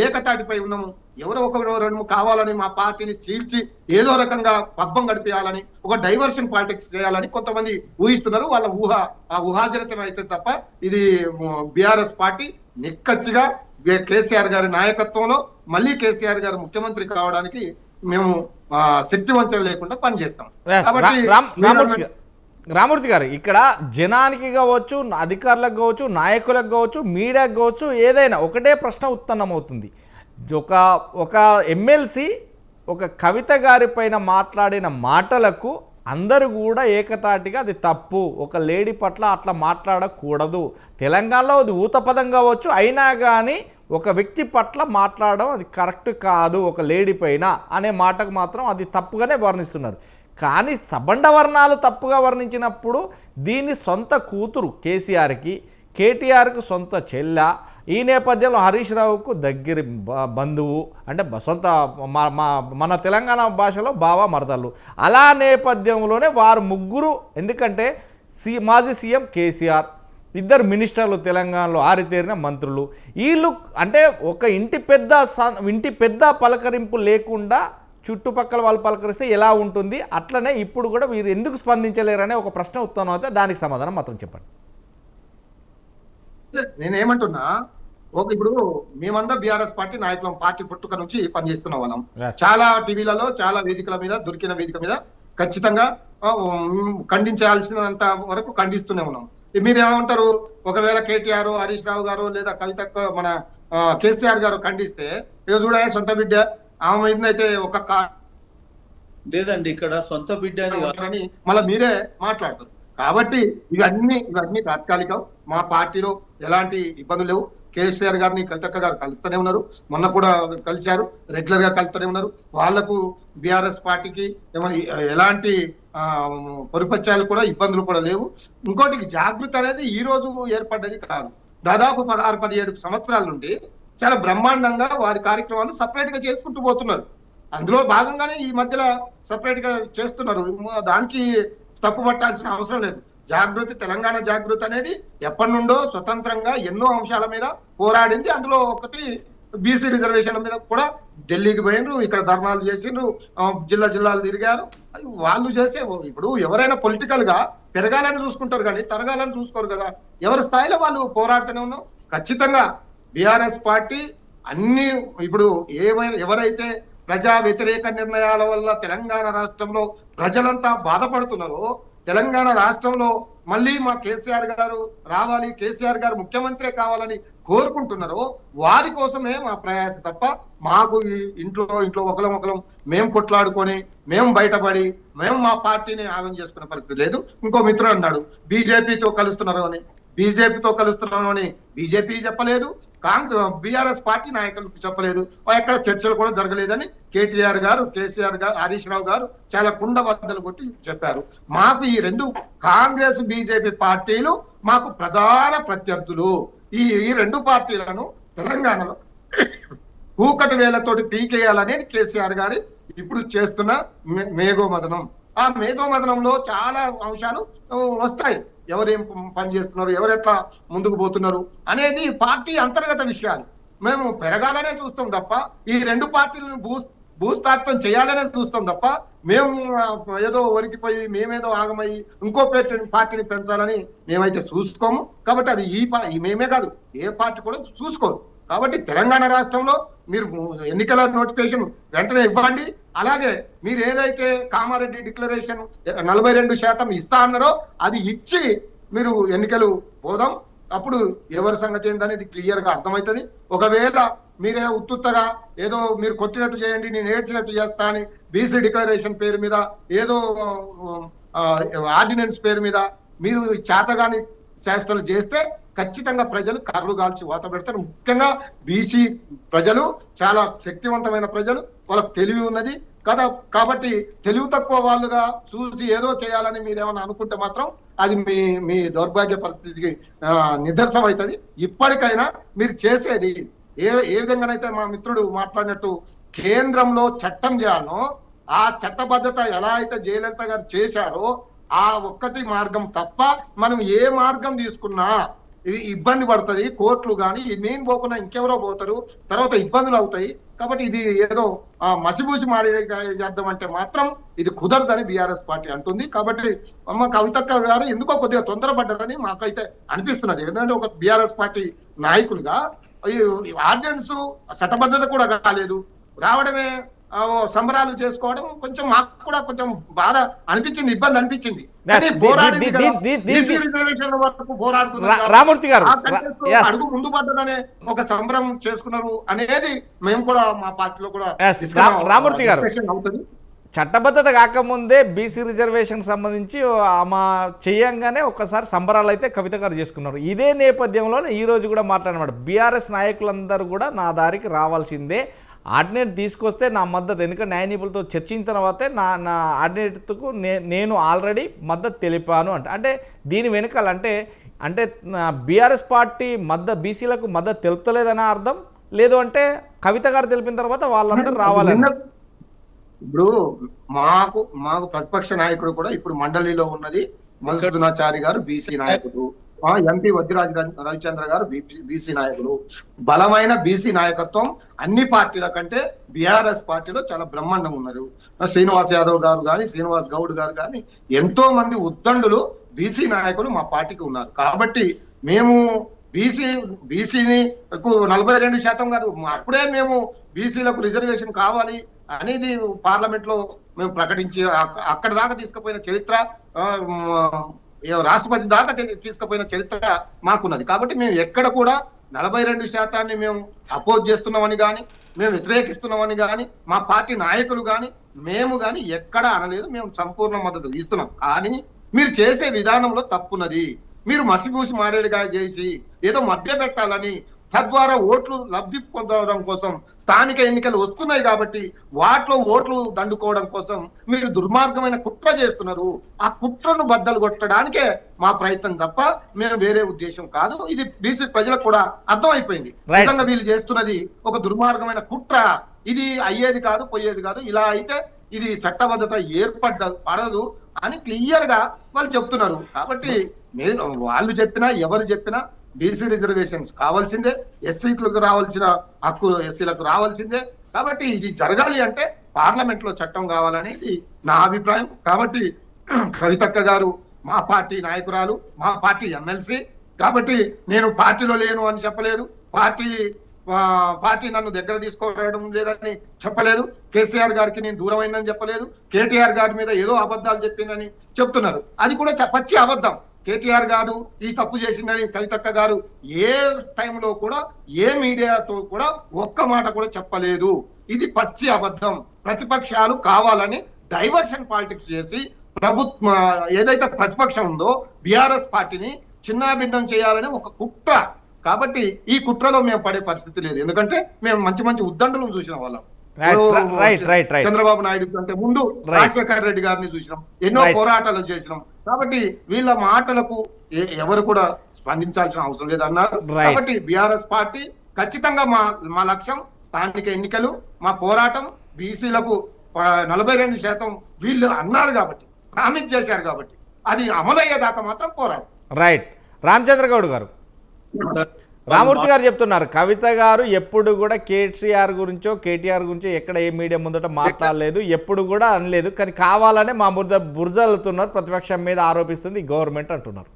ఏకతాటిపై ఉన్నాము. ఎవరో ఒకరు రెండు కావాలని మా పార్టీని చీల్చి ఏదో రకంగా పబ్బం గడిపేయాలని, ఒక డైవర్షన్ పాలిటిక్స్ చేయాలని కొంతమంది ఊహిస్తున్నారు. వాళ్ళ ఆ ఊహాజనితం అయితే తప్ప ఇది బీఆర్ఎస్ పార్టీ నిక్కచ్చిగా కేసీఆర్ గారి నాయకత్వంలో మళ్ళీ కేసీఆర్ గారు ముఖ్యమంత్రి కావడానికి మేము శక్తివంతులు లేకుండా పనిచేస్తాం. కాబట్టి రామూర్తి గారు, ఇక్కడ జనానికి కావచ్చు, అధికారులకు కావచ్చు, నాయకులకు కావచ్చు, మీడియాకు కావచ్చు, ఏదైనా ఒకటే ప్రశ్న ఉత్పన్నమవుతుంది. ఒక ఎమ్మెల్సీ ఒక కవిత గారి పైన మాట్లాడిన మాటలకు అందరూ కూడా ఏకతాటిగా అది తప్పు, ఒక లేడీ పట్ల అట్లా మాట్లాడకూడదు, తెలంగాణలో అది ఊతపదం కావచ్చు, అయినా కానీ ఒక వ్యక్తి పట్ల మాట్లాడడం అది కరెక్ట్ కాదు, ఒక లేడీ పైన అనే మాటకు మాత్రం అది తప్పుగానే వర్ణిస్తున్నారు. కానీ సబండ వర్ణాలు తప్పుగా వర్ణించినప్పుడు దీన్ని సొంత కూతురు కేసీఆర్కి, కేటీఆర్కు సొంత చెల్ల, ఈ నేపథ్యంలో హరీష్ రావుకు దగ్గర బంధువు, అంటే సొంత మన తెలంగాణ భాషలో బావ మరదళ్ళు, అలా నేపథ్యంలోనే వారు ముగ్గురు, ఎందుకంటే మాజీ సీఎం కేసీఆర్, ఇద్దరు మినిస్టర్లు తెలంగాణలో ఆరితేరిన మంత్రులు, వీళ్ళు అంటే ఒక ఇంటి పెద్ద పలకరింపు లేకుండా చుట్టుపక్కల వాళ్ళు పలకరిస్తే ఎలా ఉంటుంది, అట్లనే ఇప్పుడు కూడా వీరు ఎందుకు స్పందించలేరనే ఒక ప్రశ్న ఉత్పన్నం అయితే దానికి సమాధానం మాత్రం చెప్పండి. నేనేమంటున్నా, ఇప్పుడు మేమంతా బీఆర్ఎస్ పార్టీ నాయకులం, పార్టీ పుట్టుక నుంచి పనిచేస్తున్న వాళ్ళం. చాలా టీవీలలో, చాలా వేదికల మీద, దొరికిన వేదిక మీద ఖచ్చితంగా ఖండించాల్సినంత వరకు ఖండిస్తూనే ఉన్నాం. మీరు ఏమంటారు, ఒకవేళ కేటీఆర్, హరీష్ రావు గారు లేదా కవిత మన కేసీఆర్ గారు ఖండిస్తే ఇక చూడ సొంత బిడ్డ ఆమె అయితే ఒక లేదండి, ఇక్కడ సొంత బిడ్డ అని మళ్ళీ మీరే మాట్లాడతారు. కాబట్టి ఇవన్నీ తాత్కాలికం. మా పార్టీలో ఎలాంటి ఇబ్బందులు లేవు. కేసీఆర్ గారిని కవితక్క గారు కలుస్తూనే ఉన్నారు, మొన్న కూడా కలిశారు, రెగ్యులర్ గా కలుస్తూనే ఉన్నారు. వాళ్లకు బీఆర్ఎస్ పార్టీకి ఎలాంటి పొరిపత్యాలు కూడా ఇబ్బందులు కూడా లేవు. ఇంకోటి, జాగృతి అనేది ఈ రోజు ఏర్పడ్డది కాదు. దాదాపు 16-17 సంవత్సరాల నుండి చాలా బ్రహ్మాండంగా వారి కార్యక్రమాలు సపరేట్ గా చేసుకుంటూ పోతున్నారు. అందులో భాగంగానే ఈ మధ్యలో సపరేట్ గా చేస్తున్నారు. దానికి తప్పు పట్టాల్సిన అవసరం లేదు. జాగృతి, తెలంగాణ జాగృతి అనేది ఎప్పటి నుండో స్వతంత్రంగా ఎన్నో అంశాల మీద పోరాడింది. అందులో ఒకటి బీసీ రిజర్వేషన్ల మీద కూడా ఢిల్లీకి పోయినరు, ఇక్కడ ధర్నాలు చేసిండ్రు, జిల్లాలు తిరిగారు. వాళ్ళు చేసే, ఇప్పుడు ఎవరైనా పొలిటికల్ గా పెరగాలని చూసుకుంటారు కానీ తరగాలని చూసుకోరు కదా. ఎవరి స్థాయిలో వాళ్ళు పోరాడుతూనే ఉన్నాం. ఖచ్చితంగా బీఆర్ఎస్ పార్టీ అన్ని, ఇప్పుడు ఎవరైతే ప్రజా వ్యతిరేక నిర్ణయాల వల్ల తెలంగాణ రాష్ట్రంలో ప్రజలంతా బాధపడుతున్నారో, తెలంగాణ రాష్ట్రంలో మళ్ళీ మా కేసీఆర్ గారు రావాలి, కేసీఆర్ గారు ముఖ్యమంత్రి కావాలని కోరుకుంటున్నారో వారి కోసమే మా ప్రయాస తప్ప మాకు ఇంట్లో ఒకలం మేము కొట్లాడుకొని మేము బయటపడి మేము మా పార్టీని ఆగం చేసుకునే పరిస్థితి లేదు. ఇంకో మిత్రుడు అన్నాడు బీజేపీతో కలుస్తున్నారు అని. బీజేపీ చెప్పలేదు, కాంగ్రెస్ బీఆర్ఎస్ పార్టీ నాయకులకు చెప్పలేదు, ఎక్కడ చర్చలు కూడా జరగలేదని కేటీఆర్ గారు, కేసీఆర్ గారు, హరీష్ రావు గారు చాలా కుండబద్దలు కొట్టి చెప్పారు. మాకు ఈ రెండు కాంగ్రెస్ బీజేపీ పార్టీలు మాకు ప్రధాన ప్రత్యర్థులు. ఈ రెండు పార్టీలను తెలంగాణలో కూకటి వేలతోటి పీకేయాలనేది కేసీఆర్ గారి ఇప్పుడు చేస్తున్న మేధోమథనం. ఆ మేధోమథనంలో చాలా అంశాలు వస్తాయి. ఎవరేం పని చేస్తున్నారు, ఎవరెట్లా ముందుకు పోతున్నారు అనేది పార్టీ అంతర్గత విషయాలు. మేము పెరగాలనే చూస్తాం తప్ప ఈ రెండు పార్టీలను భూస్థాపితం చేయాలనే చూస్తాం తప్ప మేము ఏదో ఒరికిపోయి మేమేదో ఆగమయ్యి ఇంకో పార్టీని పెంచాలని మేమైతే చూసుకోము. కాబట్టి అది మేమే కాదు, ఏ పార్టీ కూడా చూసుకోదు. కాబట్టి తెలంగాణ రాష్ట్రంలో మీరు ఎన్నికల నోటిఫికేషన్ వెంటనే ఇవ్వండి. అలాగే మీరు ఏదైతే కామారెడ్డి డిక్లరేషన్ 42% ఇస్తా అన్నారో అది ఇచ్చి మీరు ఎన్నికలు పోదాం. అప్పుడు ఎవరి సంగతి ఏందనేది క్లియర్ గా అర్థమవుతుంది. ఒకవేళ మీరే ఉత్తుత్తగా ఏదో మీరు కొట్టినట్టు చేయండి, నేను ఏడ్చినట్టు చేస్తా అని బీసీ డిక్లరేషన్ పేరు మీద, ఏదో ఆర్డినెన్స్ పేరు మీద మీరు చేతగాని చేష్టలు చేస్తే ఖచ్చితంగా ప్రజలు కర్రు కాల్చి వాత పెడతారు. ముఖ్యంగా బీసీ ప్రజలు చాలా శక్తివంతమైన ప్రజలు, వాళ్ళకు తెలివి ఉన్నది కదా. కాబట్టి తెలివి తక్కువ వాళ్ళుగా చూసి ఏదో చేయాలని మీరేమన్నా అనుకుంటే మాత్రం అది మీ దౌర్భాగ్య పరిస్థితికి నిదర్శనం అవుతుంది. ఇప్పటికైనా మీరు చేసేది ఏ విధంగానైతే మా మిత్రుడు మాట్లాడినట్టు కేంద్రంలో చట్టం చేయాలనో ఆ చట్టబద్ధత ఎలా అయితే జయలలిత గారు చేశారో ఆ ఒక్కటి మార్గం తప్ప మనం ఏ మార్గం తీసుకున్నా ఇబ్బంది పడుతుంది. కోర్టులు కానీ నేను పోకుండా ఇంకెవరో పోతారు, తర్వాత ఇబ్బందులు అవుతాయి. కాబట్టి ఇది ఏదో మసిబూసి మారి చేద్దాం అంటే మాత్రం ఇది కుదరదని బీఆర్ఎస్ పార్టీ అంటుంది. కాబట్టి అమ్మ కవితక్క గారు ఎందుకో కొద్దిగా తొందరపడ్డారని మాకైతే అనిపిస్తున్నది. ఎందుకంటే ఒక బీఆర్ఎస్ పార్టీ నాయకులుగా ఈ ఆర్డినెన్స్ చట్టబద్ధత కూడా కాలేదు, రావడమే సంబరాలు చేసుకోవడం కొంచెం మాకు కూడా కొంచెం బాధ అనిపించింది, ఇబ్బంది అనిపించింది. రామూర్తి గారు అడుగు ముందు పడ్డదనే ఒక సంబరం చేసుకున్నారు అనేది మేము కూడా మా పార్టీలో కూడా రామూర్తి గారు అవుతుంది. చట్టబద్ధత కాకముందే బీసీ రిజర్వేషన్ సంబంధించి ఆమె చేయంగానే ఒకసారి సంబరాలు అయితే కవిత గారు చేసుకున్నారు. ఇదే నేపథ్యంలోనే ఈరోజు కూడా మాట్లాడమాట బీఆర్ఎస్ నాయకులందరూ కూడా నా దారికి రావాల్సిందే, ఆర్డినేట్ తీసుకొస్తే నా మద్దతు, ఎందుకంటే న్యాయ నిపుణులతో చర్చించిన తర్వాతే నా ఆర్డినేట్కు నేను ఆల్రెడీ మద్దతు తెలిపాను అంటే దీని వెనుకాలంటే అంటే బీఆర్ఎస్ పార్టీ బీసీలకు మద్దతు తెలుపుతలేదని అర్థం లేదు, అంటే కవిత గారు తెలిపిన తర్వాత వాళ్ళందరూ రావాలని. ఇప్పుడు మాకు ప్రతిపక్ష నాయకుడు కూడా ఇప్పుడు మండలిలో ఉన్నది మధుసూదనాచారి గారు బీసీ నాయకుడు, ఎంపీ వద్దిరాజు రవిచంద్ర గారు బీసీ నాయకులు. బలమైన బీసీ నాయకత్వం అన్ని పార్టీల కంటే బీఆర్ఎస్ పార్టీలో చాలా బ్రహ్మాండంగా ఉన్నారు. శ్రీనివాస్ యాదవ్ గారు కానీ శ్రీనివాస్ గౌడ్ గారు కానీ ఎంతో మంది ఉద్దండులు బీసీ నాయకులు మా పార్టీకి ఉన్నారు. కాబట్టి మేము బీసీని 42% కాదు, అప్పుడే మేము బీసీలకు రిజర్వేషన్ కావాలి అనేది పార్లమెంట్ లో మేము ప్రకటించి అక్కడ దాకా తీసుకుపోయిన చరిత్ర, రాష్ట్రపతి దాకా తీసుకుపోయిన చరిత్ర మాకున్నది. కాబట్టి మేము ఎక్కడ కూడా 42% మేము అపోజ్ చేస్తున్నామని కానీ మేము వ్యతిరేకిస్తున్నామని కానీ మా పార్టీ నాయకులు కానీ మేము కానీ ఎక్కడ అనలేదు. మేము సంపూర్ణ మద్దతు ఇస్తున్నాం. కానీ మీరు చేసే విధానంలో తప్పున్నది. మీరు మసిపూసి మారేడుగా చేసి ఏదో మధ్య పెట్టాలని, తద్వారా ఓట్లు లబ్ధి పొందడం కోసం స్థానిక ఎన్నికలు వస్తున్నాయి కాబట్టి వాటిలో ఓట్లు దండుకోవడం కోసం మీరు దుర్మార్గమైన కుట్ర చేస్తున్నారు. ఆ కుట్రను బద్దలు కొట్టడానికే మా ప్రయత్నం తప్ప మేము వేరే ఉద్దేశం కాదు. ఇది బీసీ ప్రజలకు కూడా అర్థమైపోయింది. నిజంగా వీళ్ళు చేస్తున్నది ఒక దుర్మార్గమైన కుట్ర. ఇది అయ్యేది కాదు, పోయేది కాదు. ఇలా అయితే ఇది చట్టబద్ధత పడదు అని క్లియర్ గా వాళ్ళు చెప్తున్నారు. కాబట్టి వాళ్ళు చెప్పినా ఎవరు చెప్పినా బీసీ రిజర్వేషన్స్ కావాల్సిందే, ఎస్సీలకు రావాల్సిన హక్కులు ఎస్సీలకు రావాల్సిందే. కాబట్టి ఇది జరగాలి అంటే పార్లమెంట్ లో చట్టం కావాలనేది నా అభిప్రాయం. కాబట్టి కవితక్క గారు మా పార్టీ నాయకురాలు, మా పార్టీ ఎమ్మెల్సీ. కాబట్టి నేను పార్టీలో లేను అని చెప్పలేదు, పార్టీ నన్ను దగ్గర తీసుకోవడం లేదని చెప్పలేదు, కేసీఆర్ గారికి నేను దూరమైందని చెప్పలేదు, కేటీఆర్ గారి మీద ఏదో అబద్ధాలు చెప్పిందని చెప్తున్నారు. అది కూడా పచ్చి అబద్ధం. కేటీఆర్ గారు ఈ తప్పు చేసిందని కవితక్క గారు ఏ టైంలో కూడా ఏ మీడియాతో కూడా ఒక్క మాట కూడా చెప్పలేదు. ఇది పచ్చి అబద్ధం. ప్రతిపక్షాలు కావాలని డైవర్షన్ పాలిటిక్స్ చేసి ఏదైతే ప్రతిపక్షం ఉందో బీఆర్ఎస్ పార్టీని చిన్నాభిన్నం చేయాలని ఒక కుట్ర. కాబట్టి ఈ కుట్రలో మేము పడే పరిస్థితి లేదు. ఎందుకంటే మేము మంచి ఉద్దండులను చూసిన వాళ్ళం. చంద్రబాబు నాయుడు కంటే ముందు రాజశేఖర్ రెడ్డి గారిని చూసినాం, ఎన్నో పోరాటాలు చేసినాం. కాబట్టి వీళ్ళ మాటలకు ఎవరు కూడా స్పందించాల్సిన అవసరం లేదన్నారు. కాబట్టి బీఆర్ఎస్ పార్టీ ఖచ్చితంగా మా లక్ష్యం స్థానిక ఎన్నికలు, మా పోరాటం బీసీలకు 42% వీళ్ళు అన్నారు కాబట్టి, ప్రామిస్ చేశారు కాబట్టి అది అమలయ్యేదాకా మాత్రం పోరాటం. రైట్. రామచంద్ర గౌడ్ గారు, రామూర్తి గారు చెప్తున్నారు కవిత గారు ఎప్పుడు కూడా కేసీఆర్ గురించో కేటీఆర్ గురించో ఎక్కడ ఏ మీడియా ముందట మాట్లాడలేదు, ఎప్పుడు కూడా అనలేదు. కానీ కావాలనే మా బురజలుతున్నారు, ప్రతిపక్షం మీద ఆరోపిస్తుంది గవర్నమెంట్ అంటున్నారు.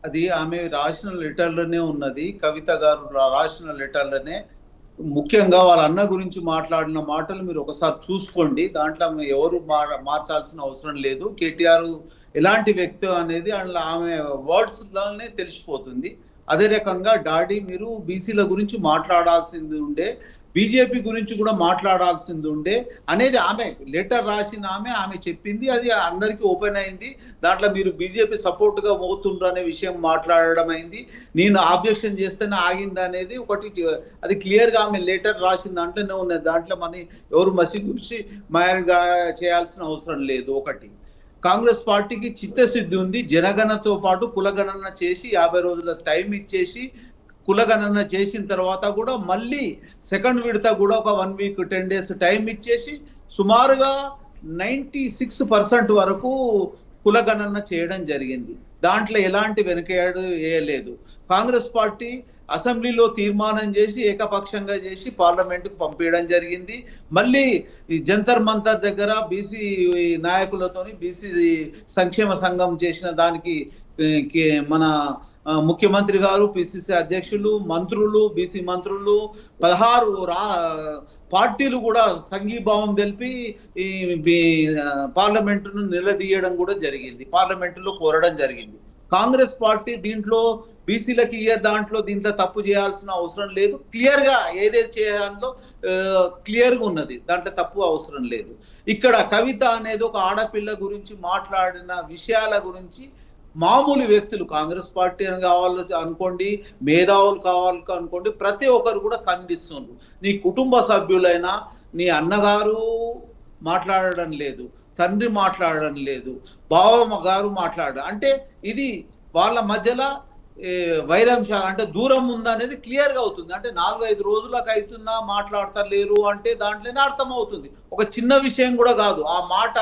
అది ఆమె రాసిన లెటర్లోనే ఉన్నది. కవిత గారు రాసిన లెటర్లోనే ముఖ్యంగా వాళ్ళ అన్న గురించి మాట్లాడిన మాటలు మీరు ఒకసారి చూసుకోండి. దాంట్లో ఎవరు మార్చాల్సిన అవసరం లేదు. కేటీఆర్ ఎలాంటి వ్యక్తి అనేది అందులో ఆమె వర్డ్స్లోనే తెలిసిపోతుంది. అదే రకంగా డాడీ మీరు బీసీల గురించి మాట్లాడాల్సింది ఉండే, బీజేపీ గురించి కూడా మాట్లాడాల్సింది ఉండే అనేది ఆమె లెటర్ రాసిన ఆమె చెప్పింది. అది అందరికీ ఓపెన్ అయింది. దాంట్లో మీరు బీజేపీ సపోర్ట్గా పోతుండ్రు అనే విషయం మాట్లాడడం అయింది. నేను ఆబ్జెక్షన్ చేస్తేనే ఆగింది అనేది ఒకటి, అది క్లియర్గా ఆమె లెటర్ రాసిన దాంట్లోనే ఉన్నది. దాంట్లో మన ఎవరు మసి గురించి మాయర్గా చేయాల్సిన అవసరం లేదు. ఒకటి, కాంగ్రెస్ పార్టీకి చిత్తశుద్ధి ఉంది. జనగణనతో పాటు కులగణన చేసి 50 రోజుల టైం ఇచ్చేసి కులగణన చేసిన తర్వాత కూడా మళ్ళీ సెకండ్ విడత కూడా ఒక 1 వీక్ 10 డేస్ టైం ఇచ్చేసి సుమారుగా 96% వరకు కులగణన చేయడం జరిగింది. దాంట్లో ఎలాంటి వెనుకడు వేయలేదు. కాంగ్రెస్ పార్టీ అసెంబ్లీలో తీర్మానం చేసి ఏకపక్షంగా చేసి పార్లమెంటుకు పంపించడం జరిగింది. మళ్ళీ ఈ జంతర్ మంతర్ దగ్గర బీసీ నాయకులతోని బీసీ సంక్షేమ సంఘం చేసిన దానికి మన ముఖ్యమంత్రి గారు, పిసిసి అధ్యక్షులు, మంత్రులు, బీసీ మంత్రులు 16 పార్టీలు కూడా సంఘీభావం తెలిపి ఈ పార్లమెంటును నిలదీయడం కూడా జరిగింది, పార్లమెంటులో కోరడం జరిగింది. కాంగ్రెస్ పార్టీ దీంట్లో బీసీలకి దీంట్లో తప్పు చేయాల్సిన అవసరం లేదు. క్లియర్ గా ఏదైతే చేయాలో క్లియర్ గా ఉన్నది, దాంట్లో తప్పు అవసరం లేదు. ఇక్కడ కవిత అనేది ఒక ఆడపిల్ల గురించి మాట్లాడిన విషయాల గురించి మామూలు వ్యక్తులు, కాంగ్రెస్ పార్టీ అని కావాలి అనుకోండి, మేధావులు కావాలి అనుకోండి, ప్రతి ఒక్కరు కూడా ఖండిస్తున్నారు. నీ కుటుంబ సభ్యులైనా నీ అన్నగారు మాట్లాడడం లేదు, తండ్రి మాట్లాడడం లేదు, బావమ్మ గారు మాట్లాడడం, అంటే ఇది వాళ్ళ మధ్యలో వైరంశాలు, అంటే దూరం ఉందనేది క్లియర్గా అవుతుంది. అంటే 4-5 రోజులకు అవుతున్నా మాట్లాడతలేరు అంటే దాంట్లోనే అర్థమవుతుంది. ఒక చిన్న విషయం కూడా కాదు. ఆ మాట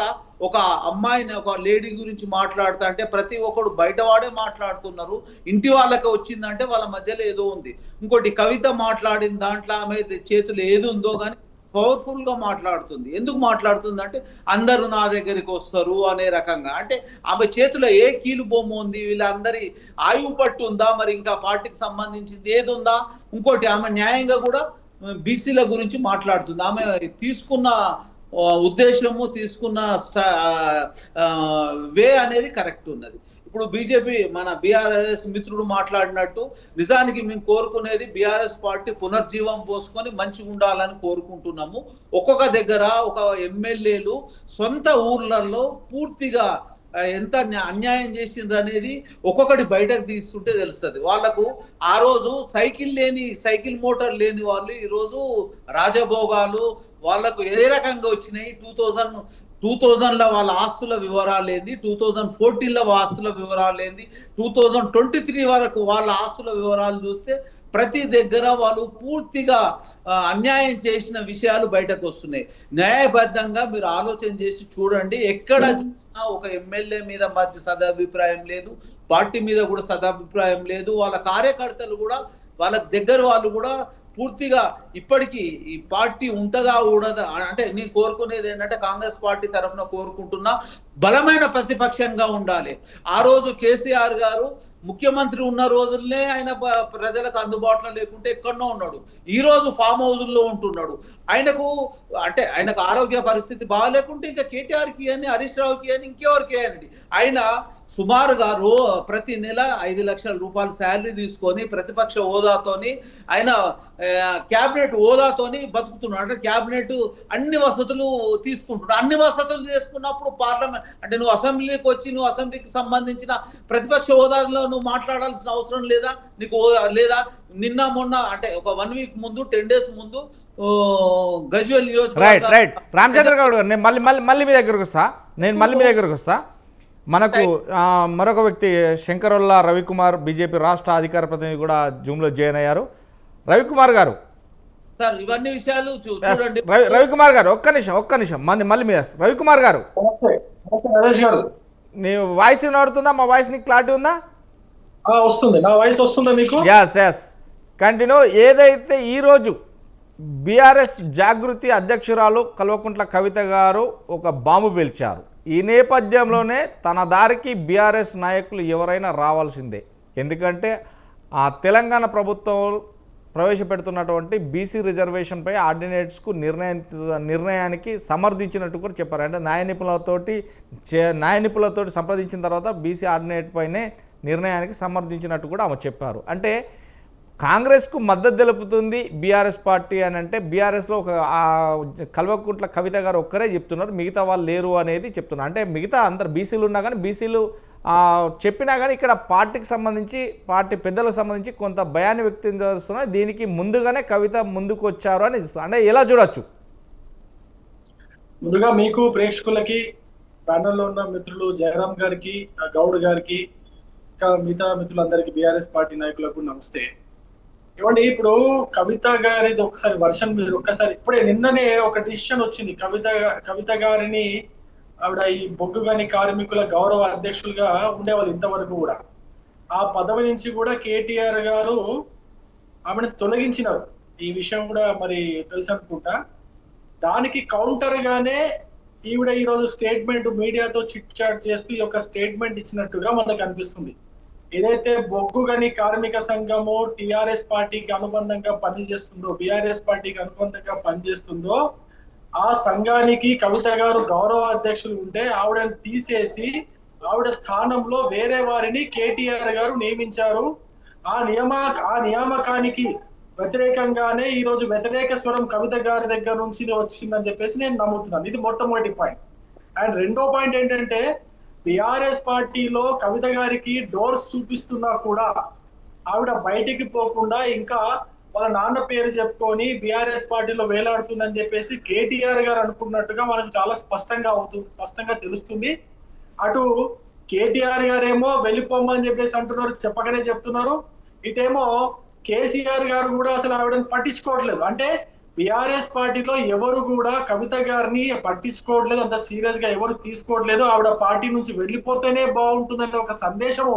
ఒక అమ్మాయిని, ఒక లేడీ గురించి మాట్లాడుతా అంటే ప్రతి ఒక్కడు బయటవాడే మాట్లాడుతున్నారు. ఇంటి వాళ్ళకి వచ్చిందంటే వాళ్ళ మధ్యలో ఏదో ఉంది. ఇంకోటి కవిత మాట్లాడిన దాంట్లో ఆమె చేతులు ఏది ఉందో కానీ పవర్ఫుల్ గా మాట్లాడుతుంది. ఎందుకు మాట్లాడుతుంది అంటే అందరూ నా దగ్గరికి వస్తారు అనే రకంగా. అంటే ఆమె చేతిలో ఏ కీలు బొమ్మ ఉంది, వీళ్ళందరి ఆయువు పట్టు ఉందా, మరి ఇంకా పార్టీకి సంబంధించింది ఏది ఉందా? ఇంకోటి ఆమె న్యాయంగా కూడా బీసీల గురించి మాట్లాడుతుంది. ఆమె తీసుకున్న ఉద్దేశము, తీసుకున్న వే అనేది కరెక్ట్ ఉన్నది. ఇప్పుడు బీజేపీ మన బీఆర్ఎస్ మిత్రుడు మాట్లాడినట్టు నిజానికి మేము కోరుకునేది బీఆర్ఎస్ పార్టీ పునర్జీవం పోసుకొని మంచిగా ఉండాలని కోరుకుంటున్నాము. ఒక్కొక్క దగ్గర ఒక ఎమ్మెల్యేలు సొంత ఊర్లలో పూర్తిగా ఎంత అన్యాయం చేసిండ్రు అనేది ఒక్కొక్కటి బయటకు తీస్తుంటే తెలుస్తుంది. వాళ్ళకు ఆ రోజు సైకిల్ మోటార్ లేని వాళ్ళు ఈరోజు రాజభోగాలు వాళ్ళకు ఏ రకంగా వచ్చినాయి. 2000లో వాళ్ళ ఆస్తుల వివరాలు ఏంది, 2014లో ఆస్తుల వివరాలు ఏంది, 2023 వరకు వాళ్ళ ఆస్తుల వివరాలు చూస్తే ప్రతి దగ్గర వాళ్ళు పూర్తిగా అన్యాయం చేసిన విషయాలు బయటకు వస్తున్నాయి. న్యాయబద్ధంగా మీరు ఆలోచన చేసి చూడండి. ఎక్కడ ఒక ఎమ్మెల్యే మీద మధ్య సదాభిప్రాయం లేదు, పార్టీ మీద కూడా సదాభిప్రాయం లేదు. వాళ్ళ కార్యకర్తలు కూడా, వాళ్ళ దగ్గర వాళ్ళు కూడా పూర్తిగా ఇప్పటికీ ఈ పార్టీ ఉంటుందా ఊడదా అంటే నేను కోరుకునేది ఏంటంటే కాంగ్రెస్ పార్టీ తరఫున కోరుకుంటున్నా బలమైన ప్రతిపక్షంగా ఉండాలి. ఆ రోజు కేసీఆర్ గారు ముఖ్యమంత్రి ఉన్న రోజుల్నే ఆయన ప్రజలకు అందుబాటులో లేకుంటే ఎక్కడనో ఉన్నాడు. ఈ రోజు ఫామ్ హౌజుల్లో ఉంటున్నాడు. ఆయనకు ఆరోగ్య పరిస్థితి బాగాలేకుంటే ఇంకా కేటీఆర్కి అని, హరీష్ రావుకి అని, ఇంకెవరికి అని ఆయన సుమారుగా ప్రతి నెల 5 లక్షల రూపాయలు శాలరీ తీసుకొని ప్రతిపక్ష హోదాతోని ఆయన క్యాబినెట్ హోదాతోని బతుకుతున్నాడు. అంటే క్యాబినెట్ అన్ని వసతులు తీసుకుంటున్నాడు. అన్ని వసతులు చేసుకున్నప్పుడు పార్లమెంట్ అంటే నువ్వు అసెంబ్లీకి వచ్చి నువ్వు అసెంబ్లీకి సంబంధించిన ప్రతిపక్ష హోదాలో నువ్వు మాట్లాడాల్సిన అవసరం లేదా నీకు? లేదా నిన్న మొన్న అంటే ఒక 1 వీక్ ముందు 10 డేస్ ముందు గజ్వేల్ రైట్ రామచంద్ర గౌడ్ గారు, నేను మళ్ళీ మీ దగ్గరకు వస్తా. మనకు మరొక వ్యక్తి శంకరొల్ల రవికుమార్, బీజేపీ రాష్ట్ర అధికార ప్రతినిధి కూడా జూమ్లో జాయిన్ అయ్యారు. రవికుమార్ గారు, ఇవన్నీ విషయాలు రవికుమార్ గారు ఒక్క నిమిషం మళ్ళీ మీద రవికుమార్ గారు, నీ వాయిస్ వినబడుతుందా? మా వాయిస్ నీకు క్లారిటీ ఉందా? వస్తుంది. నా వాయిస్ వస్తుందా మీకు? Yes continue. ఏదైతే ఈరోజు బీఆర్ఎస్ జాగృతి అధ్యక్షురాలు కల్వకుంట్ల కవిత గారు ఒక బాంబు పేల్చారు. ఈ నేపథ్యంలోనే తన దారికి బీఆర్ఎస్ నాయకులు ఎవరైనా రావాల్సిందే. ఎందుకంటే ఆ తెలంగాణ ప్రభుత్వం ప్రవేశపెడుతున్నటువంటి బీసీ రిజర్వేషన్పై ఆర్డినెన్స్కు నిర్ణయానికి సమర్థించినట్టు కూడా చెప్పారు. అంటే న్యాయ నిపుణులతోటి సంప్రదించిన తర్వాత బీసీ ఆర్డినేట్ పైనే నిర్ణయానికి సమర్థించినట్టు కూడా ఆమె చెప్పారు. అంటే కాంగ్రెస్కు మద్దతు తెలుపుతుంది బీఆర్ఎస్ పార్టీ అని అంటే బీఆర్ఎస్లో ఒక కల్వకుంట్ల కవిత గారు ఒక్కరే చెప్తున్నారు, మిగతా వాళ్ళు లేరు అనేది చెప్తున్నారు. అంటే మిగతా అందరు బీసీలు ఉన్నా కానీ బీసీలు చెప్పినా కానీ ఇక్కడ పార్టీకి సంబంధించి పార్టీ పెద్దలకు సంబంధించి కొంత భయాన్ని వ్యక్తం చేస్తున్నారు. దీనికి ముందుగానే కవిత ముందుకు వచ్చారు అని అంటే ఎలా చూడొచ్చు? ముందుగా మీకు ప్రేక్షకులకి, ప్యానల్లో ఉన్న మిత్రులు జయరామ్ గారికి, గౌడ్ గారికి, ఇంకా మిగతా మిత్రులందరికీ, బీఆర్ఎస్ పార్టీ నాయకులకు నమస్తే. ఏమండి, ఇప్పుడు కవిత గారిది ఒకసారి వర్షన్ మీరు ఒక్కసారి ఇప్పుడే నిన్ననే ఒక డిసిషన్ వచ్చింది. కవిత గారిని ఆవిడ ఈ బొగ్గుగని కార్మికుల గౌరవ అధ్యక్షులుగా ఉండేవాళ్ళు ఇంతవరకు కూడా. ఆ పదవి నుంచి కూడా కేటీఆర్ గారు ఆమెను తొలగించినారు. ఈ విషయం కూడా మరి తెలుసు అనుకుంటా. దానికి కౌంటర్ గానే ఈవిడ ఈరోజు స్టేట్మెంట్ మీడియాతో చిట్ చాట్ చేస్తూ ఈ యొక్క స్టేట్మెంట్ ఇచ్చినట్టుగా మనకు అనిపిస్తుంది. ఏదైతే బొగ్గు గని కార్మిక సంఘము టిఆర్ఎస్ పార్టీకి అనుబంధంగా పనిచేస్తుందో, బిఆర్ఎస్ పార్టీకి అనుబంధంగా పనిచేస్తుందో, ఆ సంఘానికి కవిత గారు గౌరవ అధ్యక్షులు ఉంటే ఆవిడని తీసేసి ఆవిడ స్థానంలో వేరే వారిని కేటీఆర్ గారు నియమించారు. ఆ నియామకానికి వ్యతిరేకంగానే ఈ రోజు వ్యతిరేక స్వరం కవిత గారి దగ్గర నుంచి వచ్చిందని చెప్పేసి నేను నమ్ముతున్నాను. ఇది మొట్టమొదటి పాయింట్. అండ్ రెండో పాయింట్ ఏంటంటే, బిఆర్ఎస్ పార్టీలో కవిత గారికి డోర్స్ చూపిస్తున్నా కూడా ఆవిడ బయటికి పోకుండా ఇంకా వాళ్ళ నాన్న పేరు చెప్పుకొని బిఆర్ఎస్ పార్టీలో వేలాడుతుందని చెప్పేసి కేటీఆర్ గారు అనుకున్నట్టుగా మనకు చాలా స్పష్టంగా తెలుస్తుంది. అటు కేటీఆర్ గారేమో వెళ్ళిపోమని చెప్పేసి అంటున్నారు, చెప్పగానే చెప్తున్నారు. ఇటేమో కేసీఆర్ గారు కూడా అసలు ఆవిడని పట్టించుకోవట్లేదు. అంటే బిఆర్ఎస్ పార్టీలో ఎవరు కూడా కవిత గారిని పట్టించుకోవట్లేదు, అంత సీరియస్ గా ఎవరు తీసుకోవట్లేదు. ఆవిడ పార్టీ నుంచి వెళ్ళిపోతేనే బాగుంటుందనే ఒక సందేశము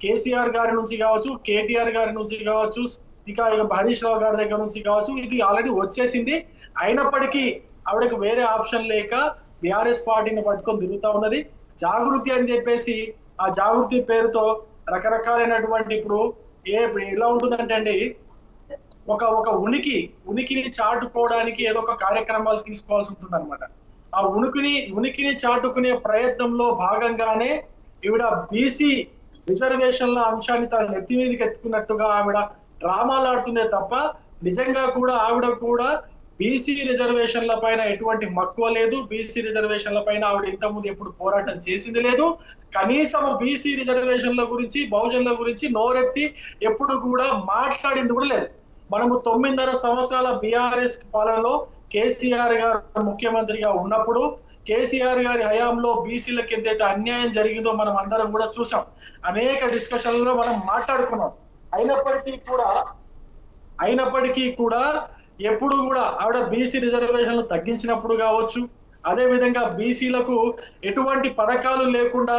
కేసీఆర్ గారి నుంచి కావచ్చు, కేటీఆర్ గారి నుంచి కావచ్చు, ఇక హరీష్ రావు గారి దగ్గర నుంచి కావచ్చు, ఇది ఆల్రెడీ వచ్చేసింది. అయినప్పటికీ ఆవిడకి వేరే ఆప్షన్ లేక బిఆర్ఎస్ పార్టీని పట్టుకొని తిరుగుతా ఉన్నది. జాగృతి అని చెప్పేసి ఆ జాగృతి పేరుతో రకరకాలైనటువంటి ఇప్పుడు ఎలా ఉంటుందంటే అండి, ఒక ఉనికిని చాటుకోవడానికి ఏదో ఒక కార్యక్రమాలు తీసుకోవాల్సి ఉంటుంది అనమాట. ఆ ఉనికిని చాటుకునే ప్రయత్నంలో భాగంగానే ఈవిడ బీసీ రిజర్వేషన్ల అంశాన్ని తన నెత్తి మీదకి ఎత్తుకున్నట్టుగా ఆవిడ డ్రామాలు ఆడుతుందే తప్ప నిజంగా కూడా ఆవిడ కూడా బీసీ రిజర్వేషన్ల పైన ఎటువంటి మక్కువ లేదు. బీసీ రిజర్వేషన్ల పైన ఆవిడ ఇంతకుముందు ఎప్పుడు పోరాటం చేసింది లేదు. కనీసం బీసీ రిజర్వేషన్ల గురించి, బహుజనుల గురించి నోరెత్తి ఎప్పుడు కూడా మాట్లాడింది కూడా లేదు. మనము 9.5 సంవత్సరాల బిఆర్ఎస్ పాలనలో కేసీఆర్ గారు ముఖ్యమంత్రిగా ఉన్నప్పుడు కేసీఆర్ గారి హయాంలో బీసీలకు ఎంతైతే అన్యాయం జరిగిందో మనం అందరం కూడా చూసాం. అనేక డిస్కషన్లలో మనం మాట్లాడుకున్నాం. అయినప్పటికీ కూడా ఎప్పుడు కూడా ఆవిడ బీసీ రిజర్వేషన్లు తగ్గించినప్పుడు కావచ్చు, అదే విధంగా బీసీలకు ఎటువంటి పథకాలు లేకుండా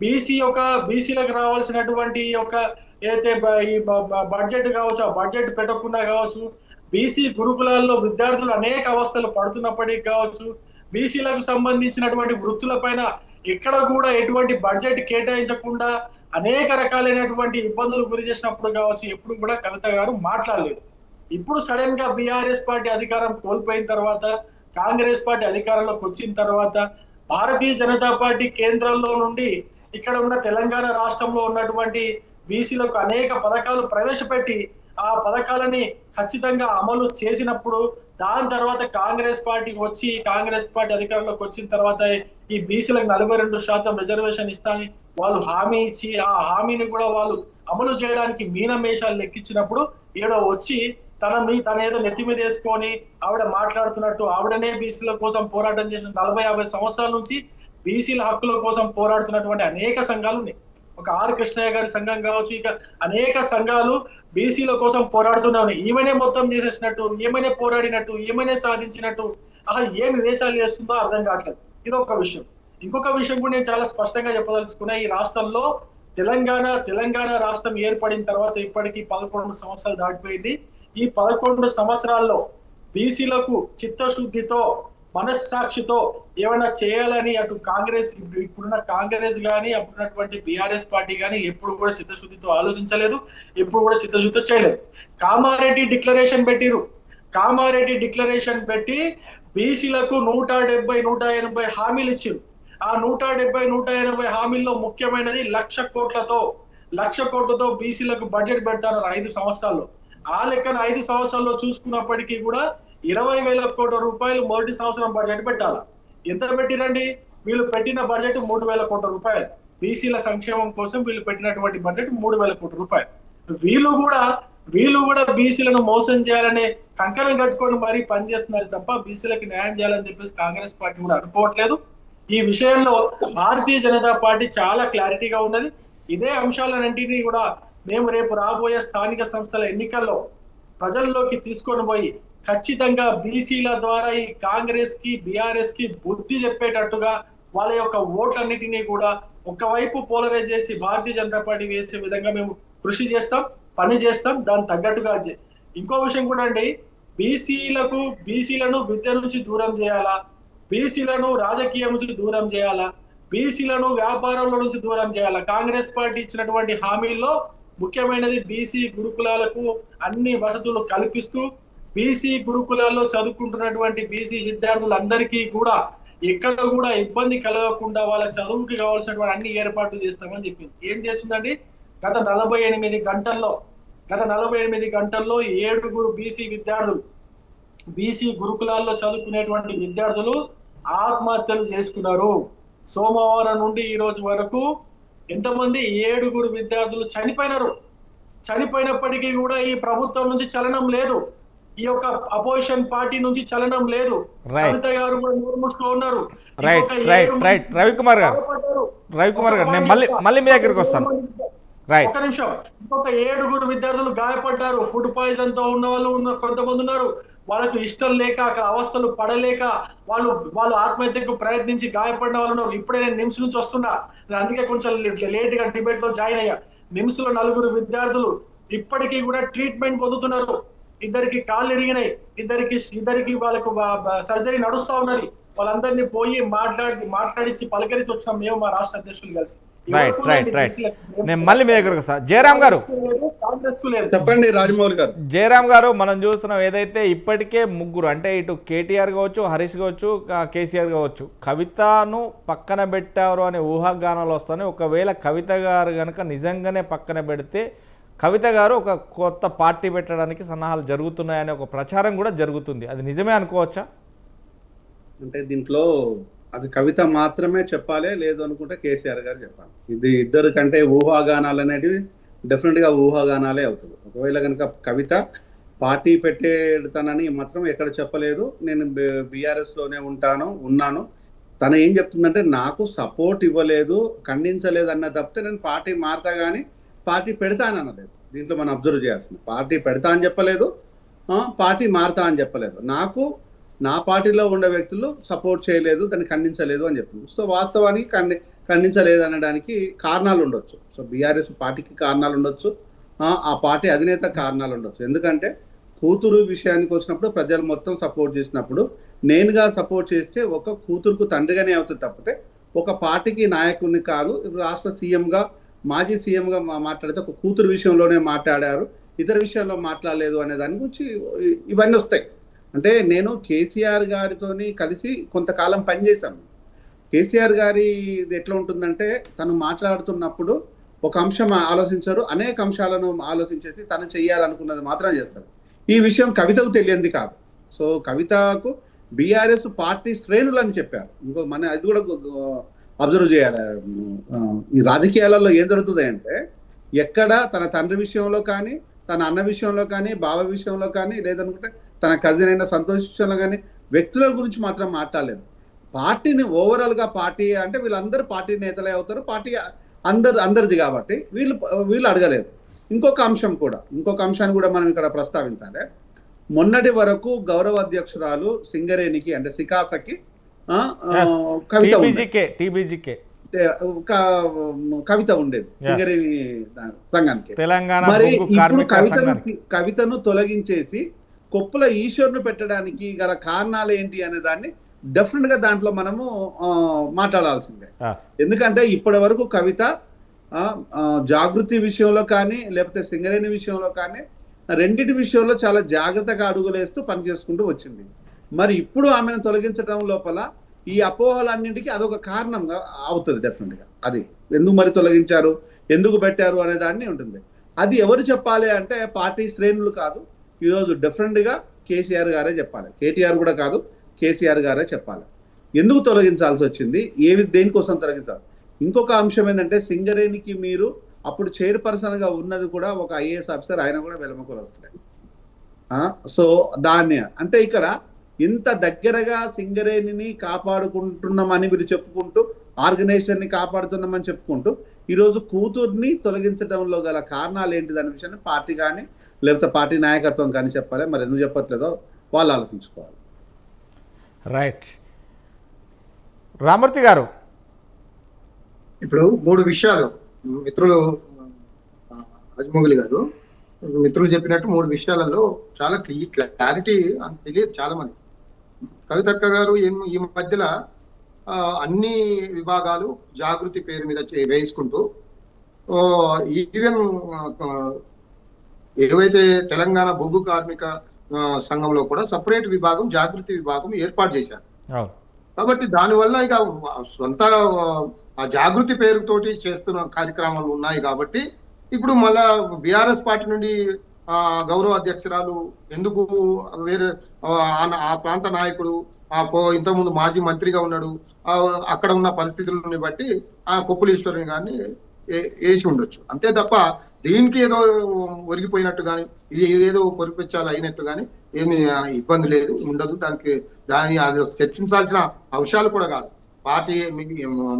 బీసీలకు రావాల్సినటువంటి ఏదైతే ఈ బడ్జెట్ కావచ్చు, ఆ బడ్జెట్ పెట్టకుండా కావచ్చు, బీసీ గురుకులాల్లో విద్యార్థులు అనేక అవస్థలు పడుతున్నప్పటికీ కావచ్చు, బీసీలకు సంబంధించినటువంటి వృత్తుల పైన ఎక్కడ కూడా ఎటువంటి బడ్జెట్ కేటాయించకుండా అనేక రకాలైనటువంటి ఇబ్బందులు గురి చేసినప్పుడు కావచ్చు, ఎప్పుడు కూడా కవిత గారు మాట్లాడలేదు. ఇప్పుడు సడన్ గా బిఆర్ఎస్ పార్టీ అధికారం కోల్పోయిన తర్వాత, కాంగ్రెస్ పార్టీ అధికారంలోకి వచ్చిన తర్వాత, భారతీయ జనతా పార్టీ కేంద్రంలో నుండి ఇక్కడ ఉన్న తెలంగాణ రాష్ట్రంలో ఉన్నటువంటి బీసీలకు అనేక పథకాలు ప్రవేశపెట్టి ఆ పథకాలని ఖచ్చితంగా అమలు చేసినప్పుడు, దాని తర్వాత కాంగ్రెస్ పార్టీ అధికారంలోకి వచ్చిన తర్వాత ఈ బీసీలకు 42% రిజర్వేషన్ ఇస్తానని వాళ్ళు హామీ ఇచ్చి ఆ హామీని కూడా వాళ్ళు అమలు చేయడానికి మీనమేషాలు లెక్కించినప్పుడు ఏడో వచ్చి తన ఏదో నెత్తి మీద వేసుకొని ఆవిడ మాట్లాడుతున్నట్టు, ఆవిడనే బీసీల కోసం పోరాటం చేసిన 40-50 సంవత్సరాల నుంచి బీసీల హక్కుల కోసం పోరాడుతున్నటువంటి అనేక సంఘాలు ఉన్నాయి. ఒక ఆర్ కృష్ణయ్య గారి సంఘం కావచ్చు, ఇక అనేక సంఘాలు బీసీల కోసం పోరాడుతూనే ఉన్నాయి. ఈమెనే మొత్తం చేసేసినట్టు, ఏమైనా పోరాడినట్టు, ఏమైనా సాధించినట్టు ఏమి వేషాలు చేస్తుందో అర్థం కావట్లేదు. ఇది ఒక విషయం. ఇంకొక విషయం కూడా నేను చాలా స్పష్టంగా చెప్పదలుచుకున్నా. ఈ రాష్ట్రంలో తెలంగాణ రాష్ట్రం ఏర్పడిన తర్వాత ఇప్పటికీ 11 సంవత్సరాలు దాటిపోయింది. ఈ 11 సంవత్సరాల్లో బీసీలకు చిత్తశుద్ధితో, మనస్సాక్షితో ఏమైనా చేయాలని అటు కాంగ్రెస్, ఇప్పుడున్న కాంగ్రెస్ కానీ అప్పుడున్నటువంటి బిఆర్ఎస్ పార్టీ కానీ ఎప్పుడు కూడా చిత్తశుద్ధితో ఆలోచించలేదు, ఎప్పుడు కూడా చిత్తశుద్ధితో చేయలేదు. కామారెడ్డి డిక్లరేషన్ పెట్టి బీసీలకు 170-180 హామీలు ఇచ్చారు. ఆ 170-180 హామీల్లో ముఖ్యమైనది 1,00,00,000 కోట్లతో బీసీలకు బడ్జెట్ పెడతారు 5 సంవత్సరాల్లో. ఆ లెక్కన 5 సంవత్సరాల్లో చూసుకున్నప్పటికీ కూడా 20,000 కోట్ల రూపాయలు మొదటి సంవత్సరం బడ్జెట్ పెట్టాలా. ఎంత పెట్టిరండి? వీళ్ళు పెట్టిన బడ్జెట్ 3,000 కోట్ల రూపాయలు. బీసీల సంక్షేమం కోసం వీళ్ళు పెట్టినటువంటి బడ్జెట్ 3,000 కోట్ల రూపాయలు. వీళ్ళు కూడా బీసీలను మోసం చేయాలనే కంకణం కట్టుకొని మరీ పనిచేస్తున్నారు తప్ప బీసీలకు న్యాయం చేయాలని చెప్పేసి కాంగ్రెస్ పార్టీ కూడా అనుకోవట్లేదు. ఈ విషయంలో భారతీయ జనతా పార్టీ చాలా క్లారిటీగా ఉన్నది. ఇదే అంశాలన్నింటినీ కూడా మేము రేపు రాబోయే స్థానిక సంస్థల ఎన్నికల్లో ప్రజల్లోకి తీసుకొని పోయి ఖచ్చితంగా బీసీల ద్వారా ఈ కాంగ్రెస్ కి, బిఆర్ఎస్ కి బుద్ధి చెప్పేటట్టుగా వాళ్ళ యొక్క ఓట్లన్నిటినీ కూడా ఒకవైపు పోలరైజ్ చేసి భారతీయ జనతా పార్టీ వేసే విధంగా మేము కృషి చేస్తాం, పని చేస్తాం. దానికి తగ్గట్టుగా ఇంకో విషయం కూడా అండి, బీసీలను విద్య నుంచి దూరం చేయాలా, బీసీలను రాజకీయం నుంచి దూరం చేయాలా, బీసీలను వ్యాపారంలో నుంచి దూరం చేయాలా. కాంగ్రెస్ పార్టీ ఇచ్చినటువంటి హామీల్లో ముఖ్యమైనది బీసీ గురుకులాలకు అన్ని వసతులు కల్పిస్తూ బీసీ గురుకులాల్లో చదువుకుంటున్నటువంటి బీసీ విద్యార్థులందరికీ కూడా ఎక్కడ కూడా ఇబ్బంది కలగకుండా వాళ్ళ చదువుకి కావాల్సినటువంటి అన్ని ఏర్పాట్లు చేస్తామని చెప్పింది. ఏం చేస్తుందండి, గత 48 గంటల్లో 7 బీసీ విద్యార్థులు, బీసీ గురుకులాల్లో చదువుకునేటువంటి విద్యార్థులు ఆత్మహత్యలు చేసుకున్నారు. సోమవారం నుండి ఈ రోజు వరకు ఎంతమంది 7 విద్యార్థులు చనిపోయినప్పటికీ కూడా ఈ ప్రభుత్వం నుంచి చలనం లేదు, ఈ యొక్క అపోజిషన్ పార్టీ నుంచి చలనం లేదు. కవిత గారు ఉన్నారు. రవికుమార్ గారు నేను మళ్ళీ మీ దగ్గరికి వస్తాను. ఒక నిమిషం. ఇంకొక 7 విద్యార్థులు గాయపడ్డారు. ఫుడ్ పాయిజన్ తో ఉన్న వాళ్ళు కొంతమంది ఉన్నారు. వాళ్ళకు ఇష్టం లేక అక్కడ అవస్థలు పడలేక వాళ్ళు ఆత్మహత్యకు ప్రయత్నించి గాయపడిన వాళ్ళు ఉన్నారు. ఇప్పుడే నేను నిమ్స్ నుంచి వస్తున్నా, అందుకే కొంచెం లేట్ గా డిబేట్ లో జాయిన్ అయ్యా. నిమ్స్ లో 4 విద్యార్థులు ఇప్పటికీ కూడా ట్రీట్మెంట్ పొందుతున్నారు. 2కి కాళ్ళు ఇరిగినాయి, ఇద్దరికి వాళ్ళకు సర్జరీ నడుస్తా ఉన్నది. వాళ్ళందరినీ పోయి మాట్లాడించి పలకరించి వచ్చినాం మేము, మా రాష్ట్ర అధ్యక్షులు కలిసి. నేను మళ్ళీ మీ దగ్గరకు వస్తా. జయరామ్ గారు చెప్పండి. రాజమౌళి గారు, జయరామ్ గారు, మనం చూస్తున్నాం ఏదైతే ఇప్పటికే ముగ్గురు, అంటే ఇటు కేటీఆర్ కావచ్చు, హరీష్ కావచ్చు, కేసీఆర్ కావచ్చు, కవితను పక్కన పెట్టారు అనే ఊహాగానాలు వస్తున్నాయి. ఒకవేళ కవిత గారు కనుక నిజంగానే పక్కన పెడితే కవిత గారు ఒక కొత్త పార్టీ పెట్టడానికి సన్నాహాలు జరుగుతున్నాయనే ఒక ప్రచారం కూడా జరుగుతుంది. అది నిజమే అనుకోవచ్చా? అంటే దీంట్లో అది కవిత మాత్రమే చెప్పాలి, లేదు అనుకుంటే కేసీఆర్ గారు చెప్పాలి. ఇది ఇద్దరు కంటే ఊహాగానాలు అనేటివి డెఫినెట్గా ఊహాగానాలే అవుతుంది. ఒకవేళ కనుక కవిత పార్టీ పెట్టేడతానని మాత్రం ఎక్కడ చెప్పలేదు. నేను బీఆర్ఎస్లోనే ఉన్నాను. తను ఏం చెప్తుందంటే నాకు సపోర్ట్ ఇవ్వలేదు, ఖండించలేదు అన్న తప్పితే నేను పార్టీ మారుతా కానీ పార్టీ పెడతా అని అనలేదు. దీంట్లో మనం అబ్జర్వ్ చేయాల్సింది, పార్టీ పెడతా అని చెప్పలేదు, పార్టీ మారుతా అని చెప్పలేదు. నాకు నా పార్టీలో ఉండే వ్యక్తులు సపోర్ట్ చేయలేదు, దాన్ని ఖండించలేదు అని చెప్పింది. సో వాస్తవానికి ఖండించలేదు అనడానికి కారణాలు ఉండొచ్చు. సో బీఆర్ఎస్ పార్టీకి కారణాలు ఉండొచ్చు, ఆ పార్టీ అధినేత కారణాలు ఉండొచ్చు. ఎందుకంటే కూతురు విషయానికి వచ్చినప్పుడు ప్రజలు మొత్తం సపోర్ట్ చేసినప్పుడు నేనుగా సపోర్ట్ చేస్తే ఒక కూతురుకు తండ్రిగానే అవుతుంది తప్పితే ఒక పార్టీకి నాయకుడిని కాదు. రాష్ట్ర సీఎంగా, మాజీ సీఎంగా మాట్లాడితే ఒక కూతురు విషయంలోనే మాట్లాడారు, ఇతర విషయాల్లో మాట్లాడలేదు అనే దాని గురించి ఇవన్నీ వస్తాయి. అంటే నేను కేసీఆర్ గారితో కలిసి కొంతకాలం పనిచేశాను. కేసీఆర్ గారి ఇది ఎట్లా ఉంటుందంటే తను మాట్లాడుతున్నప్పుడు ఒక అంశం ఆలోచించారు, అనేక అంశాలను ఆలోచించేసి తను చెయ్యాలనుకున్నది మాత్రం చేస్తారు. ఈ విషయం కవితకు తెలియంది కాదు. సో కవితకు బీఆర్ఎస్ పార్టీ శ్రేణులు అని చెప్పారు. ఇంకో అది కూడా అబ్జర్వ్ చేయాలి. ఈ రాజకీయాలలో ఏం జరుగుతుంది అంటే ఎక్కడ తన తండ్రి విషయంలో కానీ, తన అన్న విషయంలో కానీ, బావ విషయంలో కానీ, లేదనుకుంటే తన కజిన్ అయిన సంతోష్ విషయంలో కానీ వ్యక్తుల గురించి మాత్రం మాట్లాడలేదు. పార్టీని ఓవరాల్గా పార్టీ అంటే వీళ్ళందరూ పార్టీ నేతలే అవుతారు, పార్టీ అందరిది కాబట్టి వీళ్ళు అడగలేదు. ఇంకొక అంశాన్ని కూడా మనం ఇక్కడ ప్రస్తావించాలి. మొన్నటి వరకు గౌరవ అధ్యక్షురాలు సింగరేణికి అంటే సికాసకి కవిత ఉండేది సింగరేణి సంఘానికి. మరి ఇప్పుడు కవితను తొలగించేసి కొప్పుల ఈశ్వర్ను పెట్టడానికి గల కారణాలు ఏంటి అనే దాన్ని డెఫినెట్ గా దాంట్లో మనము మాట్లాడాల్సిందే. ఎందుకంటే ఇప్పటి వరకు కవిత జాగృతి విషయంలో కానీ లేకపోతే సింగరేణి విషయంలో కానీ రెండింటి విషయంలో చాలా జాగ్రత్తగా అడుగులేస్తూ పనిచేసుకుంటూ వచ్చింది. మరి ఇప్పుడు ఆమెను తొలగించడం లోపల ఈ అపోహలన్నింటికి అదొక కారణంగా అవుతుంది డెఫినెట్ గా. అది ఎందుకు మరి తొలగించారు, ఎందుకు పెట్టారు అనే దాన్ని ఉంటుంది. అది ఎవరు చెప్పాలి అంటే పార్టీ శ్రేణులు కాదు. ఈరోజు డెఫినెట్ గా కేసీఆర్ గారే చెప్పాలి, కేటీఆర్ కూడా కాదు, కేసీఆర్ గారే చెప్పాలి ఎందుకు తొలగించాల్సి వచ్చింది, దేనికోసం తొలగించాలి. ఇంకొక అంశం ఏంటంటే సింగరేణికి మీరు అప్పుడు చైర్పర్సన్ గా ఉన్నది కూడా ఒక ఐఏఎస్ ఆఫీసర్, ఆయన కూడా వెలమకూరు వస్తున్నాయి. సో దాన్ని అంటే ఇక్కడ ఇంత దగ్గరగా సింగరేణిని కాపాడుకుంటున్నామని మీరు చెప్పుకుంటూ, ఆర్గనైజేషన్ ని కాపాడుతున్నామని చెప్పుకుంటూ ఈరోజు కూతుర్ని తొలగించడంలో గల కారణాలు ఏంటి దాని విషయాన్ని పార్టీ కానీ లేకపోతే పార్టీ నాయకత్వం కానీ చెప్పాలి. మరి ఎందుకు చెప్పట్లేదో వాళ్ళు ఆలోచించుకోవాలి. రైట్. రామూర్తి గారు, ఇప్పుడు 3 విషయాలు మిత్రులు అజ్మోగులి గారు మిత్రులు చెప్పినట్టు 3 విషయాలలో చాలా క్లారిటీ తెలియదు చాలా మంది. కవితక్క గారు ఈ మధ్యలో అన్ని విభాగాలు జాగృతి పేరు మీద వేయించుకుంటూ ఈవెన్ ఏవైతే తెలంగాణ బొగ్గు కార్మిక సంఘంలో కూడా సపరేట్ విభాగం జాగృతి విభాగం ఏర్పాటు చేశారు. కాబట్టి దానివల్ల ఇక సొంత ఆ జాగృతి పేరుతోటి చేస్తున్న కార్యక్రమాలు ఉన్నాయి. కాబట్టి ఇప్పుడు మళ్ళా బీఆర్ఎస్ పార్టీ నుండి గౌరవ అధ్యక్షురాలు ఎందుకు వేరే ఆ ప్రాంత నాయకుడు ఇంతకుముందు మాజీ మంత్రిగా ఉన్నాడు, అక్కడ ఉన్న పరిస్థితులని బట్టి ఆ కొప్పులీశ్వరుని గారిని వేసి ఉండొచ్చు అంతే తప్ప దీనికి ఏదో ఒరిగిపోయినట్టు కానీ ఏదో పొరిపించాలి అయినట్టు కానీ ఏమి ఇబ్బంది లేదు, ఉండదు. దాన్ని అది చర్చించాల్సిన అంశాలు కూడా కాదు. పార్టీ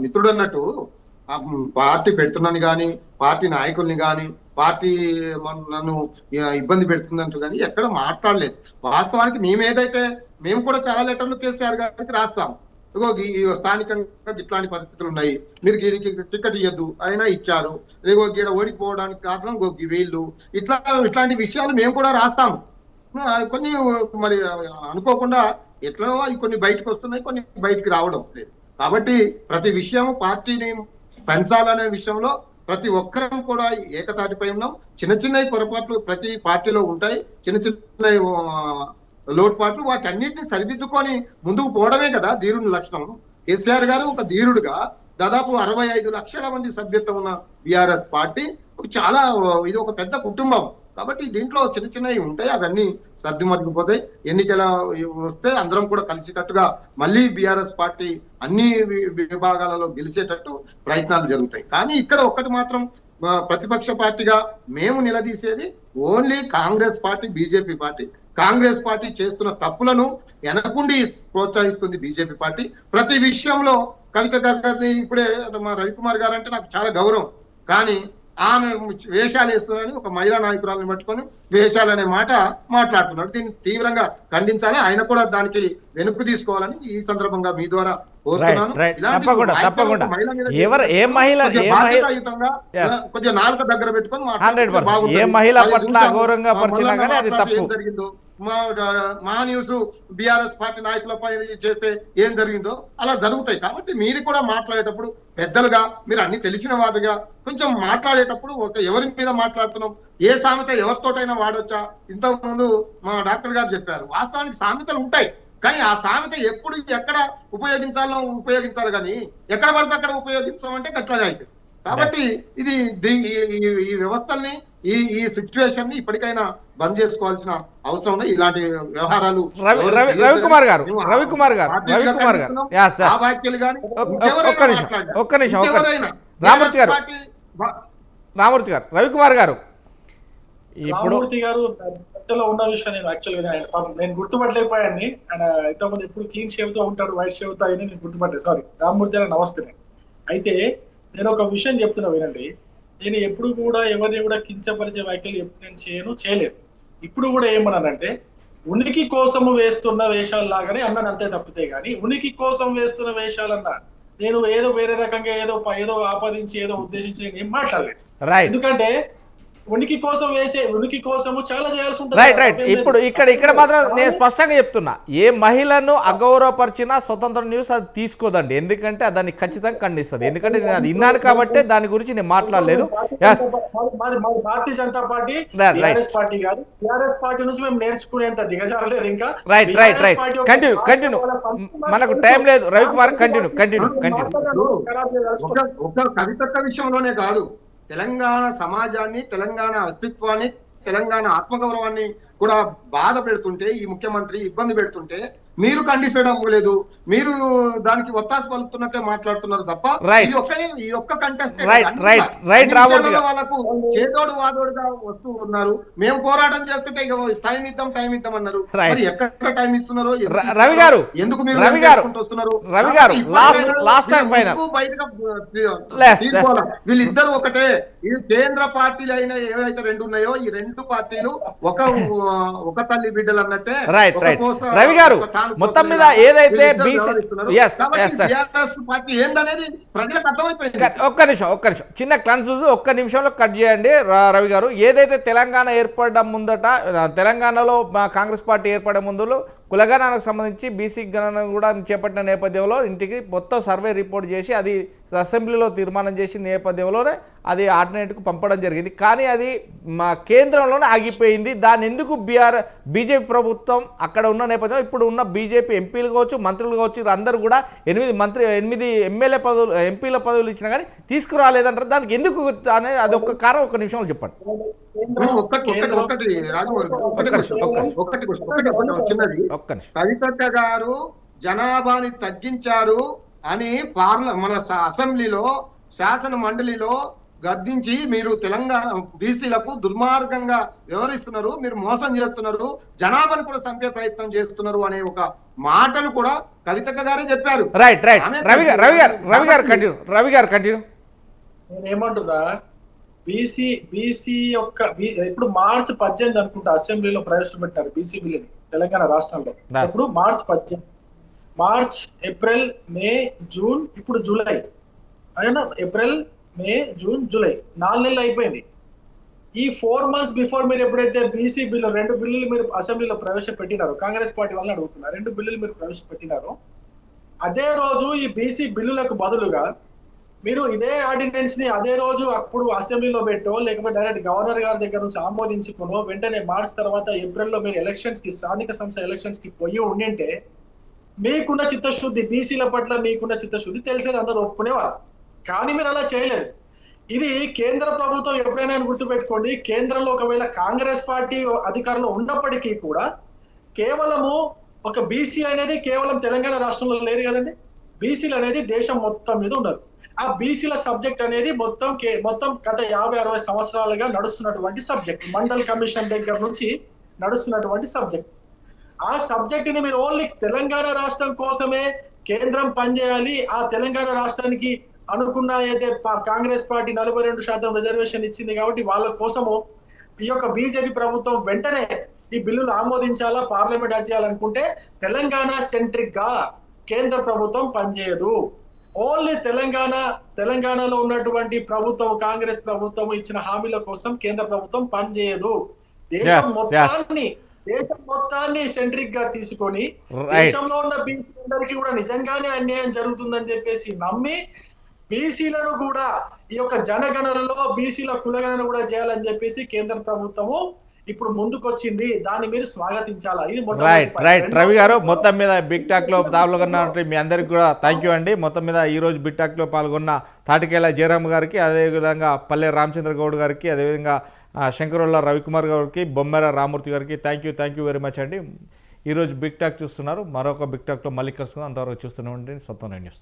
మిత్రుడు అన్నట్టు పార్టీ పెడుతున్నాను కానీ పార్టీ నాయకుల్ని కానీ పార్టీ నన్ను ఇబ్బంది పెడుతుందంటూ కానీ ఎక్కడ మాట్లాడలేదు. వాస్తవానికి మేము కూడా చాలా లెటర్లు కేసీఆర్ గారికి రాస్తాం. ఇగో ఈ స్థానికంగా ఇట్లాంటి పరిస్థితులు ఉన్నాయి, మీరు వీరికి టికెట్ ఇవ్వద్దు అయినా ఇచ్చారు, ఇగో గీడ ఓడిపోవడానికి కారణం వీళ్ళు ఇట్లాంటి విషయాలు మేము కూడా రాస్తాము. కొన్ని మరి అనుకోకుండా ఎట్లా కొన్ని బయటకు వస్తున్నాయి, కొన్ని బయటికి రావడం లేదు. కాబట్టి ప్రతి విషయము పార్టీని పెంచాలనే విషయంలో ప్రతి ఒక్కరం కూడా ఏకతాటిపై ఉన్నాం. చిన్న చిన్న పొరపాట్లు ప్రతి పార్టీలో ఉంటాయి, చిన్న చిన్న లోటుపాట్లు, వాటన్నిటిని సరిదిద్దుకొని ముందుకు పోవడమే కదా ధీరుని లక్షణం. కేసీఆర్ గారు ఒక ధీరుడుగా దాదాపు 65 లక్షల మంది సభ్యత్వం ఉన్న బీఆర్ఎస్ పార్టీ చాలా ఇది ఒక పెద్ద కుటుంబం. కాబట్టి దీంట్లో చిన్న చిన్నవి ఉంటాయి, అవన్నీ సర్దుమరిగిపోతాయి. ఎన్నికల వస్తే అందరం కూడా కలిసికట్టుగా మళ్ళీ బీఆర్ఎస్ పార్టీ అన్ని విభాగాలలో గెలిచేటట్టు ప్రయత్నాలు జరుగుతాయి. కానీ ఇక్కడ ఒక్కటి మాత్రం ప్రతిపక్ష పార్టీగా మేము నిలదీసేది only Congress party, BJP party. Congress party చేస్తున్న తప్పులను వెనకుండి ప్రోత్సహిస్తుంది బీజేపీ పార్టీ. ప్రతి విషయంలో కవిత గారిని ఇప్పుడే మా రవికుమార్ గారు అంటే నాకు చాలా గౌరవం, కానీ ఆమె వేషాలు వేస్తున్నారని ఒక మహిళా నాయకురాలను పట్టుకొని వేషాలు అనే మాట మాట్లాడుతున్నారు. దీన్ని తీవ్రంగా ఖండించాలి. ఆయన కూడా దానికి వెనుక్కు తీసుకోవాలని ఈ సందర్భంగా మీ ద్వారా కోరుతున్నాను. కొద్దిగా నాలుక దగ్గర పెట్టుకొని జరిగిందో మా న్యూస్ బీఆర్ఎస్ పార్టీ నాయకులపై చేస్తే ఏం జరిగిందో అలా జరుగుతాయి. కాబట్టి మీరు కూడా మాట్లాడేటప్పుడు పెద్దలుగా మీరు అన్ని తెలిసిన వారుగా కొంచెం మాట్లాడేటప్పుడు ఎవరి మీద మాట్లాడుతున్నాం, ఏ సామెత ఎవరితోటైనా వాడొచ్చా. ఇంతకుముందు మా డాక్టర్ గారు చెప్పారు, వాస్తవానికి సామెతలు ఉంటాయి, కానీ ఆ సామెత ఎప్పుడు ఎక్కడ ఉపయోగించాలి కానీ ఎక్కడ పడితే అక్కడ ఉపయోగించామంటే గట్లనే అయితే. కాబట్టి ఇది ఈ వ్యవస్థల్ని ఈ సిచ్యువేషన్ ని ఇప్పటికైనా బంద్ చేసుకోవాల్సిన అవసరం ఉంది. ఇలాంటి వ్యవహారాలు రవికుమార్ గారు రామూర్తి గారు రవికుమార్ గారు ఇప్పుడు చర్చలో ఉన్న విషయం నేను యాక్చువల్గా నేను గుర్తుపట్టలేకపోయాన్ని. ఆయన ఇంతకుముందు ఎప్పుడు క్లీన్ షేవ్ తో ఉంటాడు, వైట్ షేవ్ తో అయినా నేను గుర్తుపట్టే. సారీ రామమూర్తి గారు నమస్తే. అయితే నేను ఒక విషయం చెప్తున్నా వినండి. నేను ఎప్పుడు కూడా ఎవరిని కూడా కించపరిచే వ్యాఖ్యలు ఎప్పుడు నేను చేయలేదు. ఇప్పుడు కూడా ఏమన్నానంటే ఉనికి కోసము వేస్తున్న వేషాలు లాగానే అన్నాను అంతే తప్పితే, కానీ ఉనికి కోసం వేస్తున్న వేషాలన్నా నేను ఏదో వేరే రకంగా ఏదో ఆపాదించి ఏదో ఉద్దేశించి నేను ఏం మాట్లాడలేదు. ఎందుకంటే ఉనికి కోసము చాలా చేయాల్సి ఉంటుంది. రైట్. ఇప్పుడు ఇక్కడ మాత్రం నేను స్పష్టంగా చెప్తున్నా, ఏ మహిళను అగౌరవపరిచినా స్వతంత్ర న్యూస్ అది తీసుకోదండి. ఎందుకంటే దాన్ని ఖచ్చితంగా ఖండిస్తుంది. ఎందుకంటే నేను అది విన్నాను కాబట్టి దాని గురించి నేను మాట్లాడలేదు. Bharatiya Janata party BRS party కాదు, బీఆర్ఎస్ పార్టీ నుంచి మేము నేర్చుకునేంత దిగజారలేదు ఇంకా. రైట్. కంటిన్యూ మనకు టైం లేదు. రవికుమార్ కంటిన్యూ. ఒక కవితక్క విషయంలోనే కాదు, తెలంగాణ సమాజాన్ని, తెలంగాణ అస్తిత్వాన్ని, తెలంగాణ ఆత్మగౌరవాన్ని కూడా బాధ పెడుతుంటే, ఈ ముఖ్యమంత్రి ఇబ్బంది పెడుతుంటే మీరు ఖండించడం లేదు, మీరు దానికి ఒత్తాస పలుకుతున్నట్టే మాట్లాడుతున్నారు తప్ప ఈ ఒక్క కంటెస్ట్ వాళ్ళకు చేదోడు వాదోడుగా వస్తూ ఉన్నారు. మేము పోరాటం చేస్తుంటే టైం ఇద్దాం అన్నారు. మరి ఎక్కడ టైం ఇస్తున్నారో రవి గారు ఎందుకు మీరు వీళ్ళిద్దరు ఒకటే. ఈ కేంద్ర పార్టీలు అయినా ఏవైతే రెండు ఉన్నాయో ఈ రెండు పార్టీలు ఒక తల్లి బిడ్డలు అన్నట్టే. రైట్ ఒక రైట్ కోస- రవి గారు ఒక తాను మొత్తం మీద కోసమే ఏదైతే వీళ్ళిద్దరు బీసీ వ్యవహరిస్తున్నారు. ఎస్ కాబట్టి ఎస్ ఎస్ BRS పార్టీ ఏందనేది ప్రజలకు అర్థమైపోయింది. ఒక్క నిమిషం చిన్న కన్ఫ్యూజ్ ఒక్క నిమిషంలో కట్ చేయండి రవి గారు. ఏదైతే తెలంగాణ ఏర్పడడం ముందట తెలంగాణలో మా కాంగ్రెస్ పార్టీ ఏర్పడే ముందు కులగణనకు సంబంధించి బీసీ గణన కూడా చేపట్టిన నేపథ్యంలో ఇంటికి మొత్తం సర్వే రిపోర్ట్ చేసి అది అసెంబ్లీలో తీర్మానం చేసిన నేపథ్యంలోనే అది ఆర్డినేట్కు పంపడం జరిగింది. కానీ అది మా కేంద్రంలోనే ఆగిపోయింది. దాన్ని ఎందుకు బీజేపీ ప్రభుత్వం అక్కడ ఉన్న నేపథ్యంలో ఇప్పుడు ఉన్న బీజేపీ ఎంపీలు కావచ్చు మంత్రులు కావచ్చు అందరూ కూడా 8 ఎమ్మెల్యే పదవులు ఎంపీల పదవులు ఇచ్చినా కానీ తీసుకురాలేదంటారు. దానికి ఎందుకు అనేది అది ఒక్క కారణం ఒక్క నిమిషంలో చెప్పండి. ఒకటి రాజమౌళి చిన్నది. కవితక్క గారు జనాభాని తగ్గించారు అని మన అసెంబ్లీలో శాసన మండలిలో గద్దించి మీరు తెలంగాణ బీసీలకు దుర్మార్గంగా వ్యవహరిస్తున్నారు, మీరు మోసం చేస్తున్నారు, జనాభాను కూడా చంపే ప్రయత్నం చేస్తున్నారు అనే ఒక మాటలు కూడా కవితక్క గారే చెప్పారు. రైట్ రైట్ రవి గారు కంటిన్యూ. నేను ఏమంటున్నా, బీసీ యొక్క ఇప్పుడు మార్చి 18 అనుకుంటా అసెంబ్లీలో ప్రవేశపెట్టారు బీసీ బిల్లుని తెలంగాణ రాష్ట్రంలో. ఇప్పుడు మార్చ్ ఏప్రిల్ మే జూన్ ఇప్పుడు జూలై అయినా ఏప్రిల్ మే జూన్ జూలై 4 నెలలు అయిపోయింది. ఈ 4 months బిఫోర్ మీరు ఎప్పుడైతే బీసీ బిల్లు 2 బిల్లులు మీరు అసెంబ్లీలో ప్రవేశపెట్టినారో, కాంగ్రెస్ పార్టీ వాళ్ళని అడుగుతున్నారు, 2 బిల్లులు మీరు ప్రవేశపెట్టినారో అదే రోజు ఈ బీసీ బిల్లులకు బదులుగా మీరు ఇదే ఆర్డినెన్స్ ని అదే రోజు అప్పుడు అసెంబ్లీలో పెట్టో లేకపోతే డైరెక్ట్ గవర్నర్ గారి దగ్గర నుంచి ఆమోదించుకునో వెంటనే మార్చ్ తర్వాత ఏప్రిల్లో మీరు ఎలక్షన్స్ కి స్థానిక సంస్థ ఎలక్షన్స్ కి పోయి ఉండింటే మీకున్న చిత్తశుద్ధి బీసీల పట్ల మీకున్న చిత్తశుద్ధి తెలిసేది అందరూ ఒప్పుకునేవారు. కానీ మీరు అలా చేయలేదు. ఇది కేంద్ర ప్రభుత్వం ఎప్పుడైనా గుర్తుపెట్టుకోండి, కేంద్రంలో ఒకవేళ కాంగ్రెస్ పార్టీ అధికారంలో ఉన్నప్పటికీ కూడా కేవలము ఒక బీసీ అనేది కేవలం తెలంగాణ రాష్ట్రంలో లేరు కదండి. బీసీలు అనేది దేశం మొత్తం మీద ఉన్నారు. ఆ బీసీల సబ్జెక్ట్ అనేది మొత్తం గత 50-60 సంవత్సరాలుగా నడుస్తున్నటువంటి సబ్జెక్ట్, మండల్ కమిషన్ దగ్గర నుంచి నడుస్తున్నటువంటి సబ్జెక్ట్. ఆ సబ్జెక్ట్ ని మీరు ఓన్లీ తెలంగాణ రాష్ట్రం కోసమే కేంద్రం పనిచేయాలి, ఆ తెలంగాణ రాష్ట్రానికి అనుకున్న అయితే కాంగ్రెస్ పార్టీ 42% రిజర్వేషన్ ఇచ్చింది కాబట్టి వాళ్ళ కోసము ఈ యొక్క బీజేపీ ప్రభుత్వం వెంటనే ఈ బిల్లులు ఆమోదించాలా, పార్లమెంట్ చేయాలనుకుంటే తెలంగాణ సెంట్రిక్ గా కేంద్ర ప్రభుత్వం పనిచేయదు. ఓన్లీ తెలంగాణలో ఉన్నటువంటి ప్రభుత్వం, కాంగ్రెస్ ప్రభుత్వం ఇచ్చిన హామీల కోసం కేంద్ర ప్రభుత్వం పనిచేయదు. దేశం మొత్తాన్ని సెంట్రిక్ గా తీసుకొని దేశంలో ఉన్న బీసీలందరికీ కూడా నిజంగానే అన్యాయం జరుగుతుందని చెప్పేసి నమ్మి బీసీలను కూడా ఈ యొక్క జనగణనలో బీసీల కులగణన కూడా చేయాలని చెప్పేసి కేంద్ర ప్రభుత్వము ఇప్పుడు ముందుకొచ్చింది. దాన్ని మీరు స్వాగతించాలా. ఇది రైట్ రవి గారు, మొత్తం మీద బిగ్ టాక్ లో పాల్గొన్న మీ అందరికి కూడా థ్యాంక్ యూ అండి. మొత్తం మీద ఈ రోజు బిగ్ టాక్ లో పాల్గొన్న తాటికేల జయరామ్ గారికి, అదేవిధంగా పల్లె రామచంద్ర గౌడ్ గారికి, అదేవిధంగా శంకరుల రవికుమార్ గారికి, బొమ్మెర రామూర్తి గారికి థ్యాంక్ యూ వెరీ మచ్ అండి. ఈరోజు బిగ్ టాక్ చూస్తున్నారు. మరొక బిగ్ టాక్లో మళ్ళీ కలుసుకుందాం. అంతవరకు చూస్తూనే ఉండండి సొంత న్యూస్.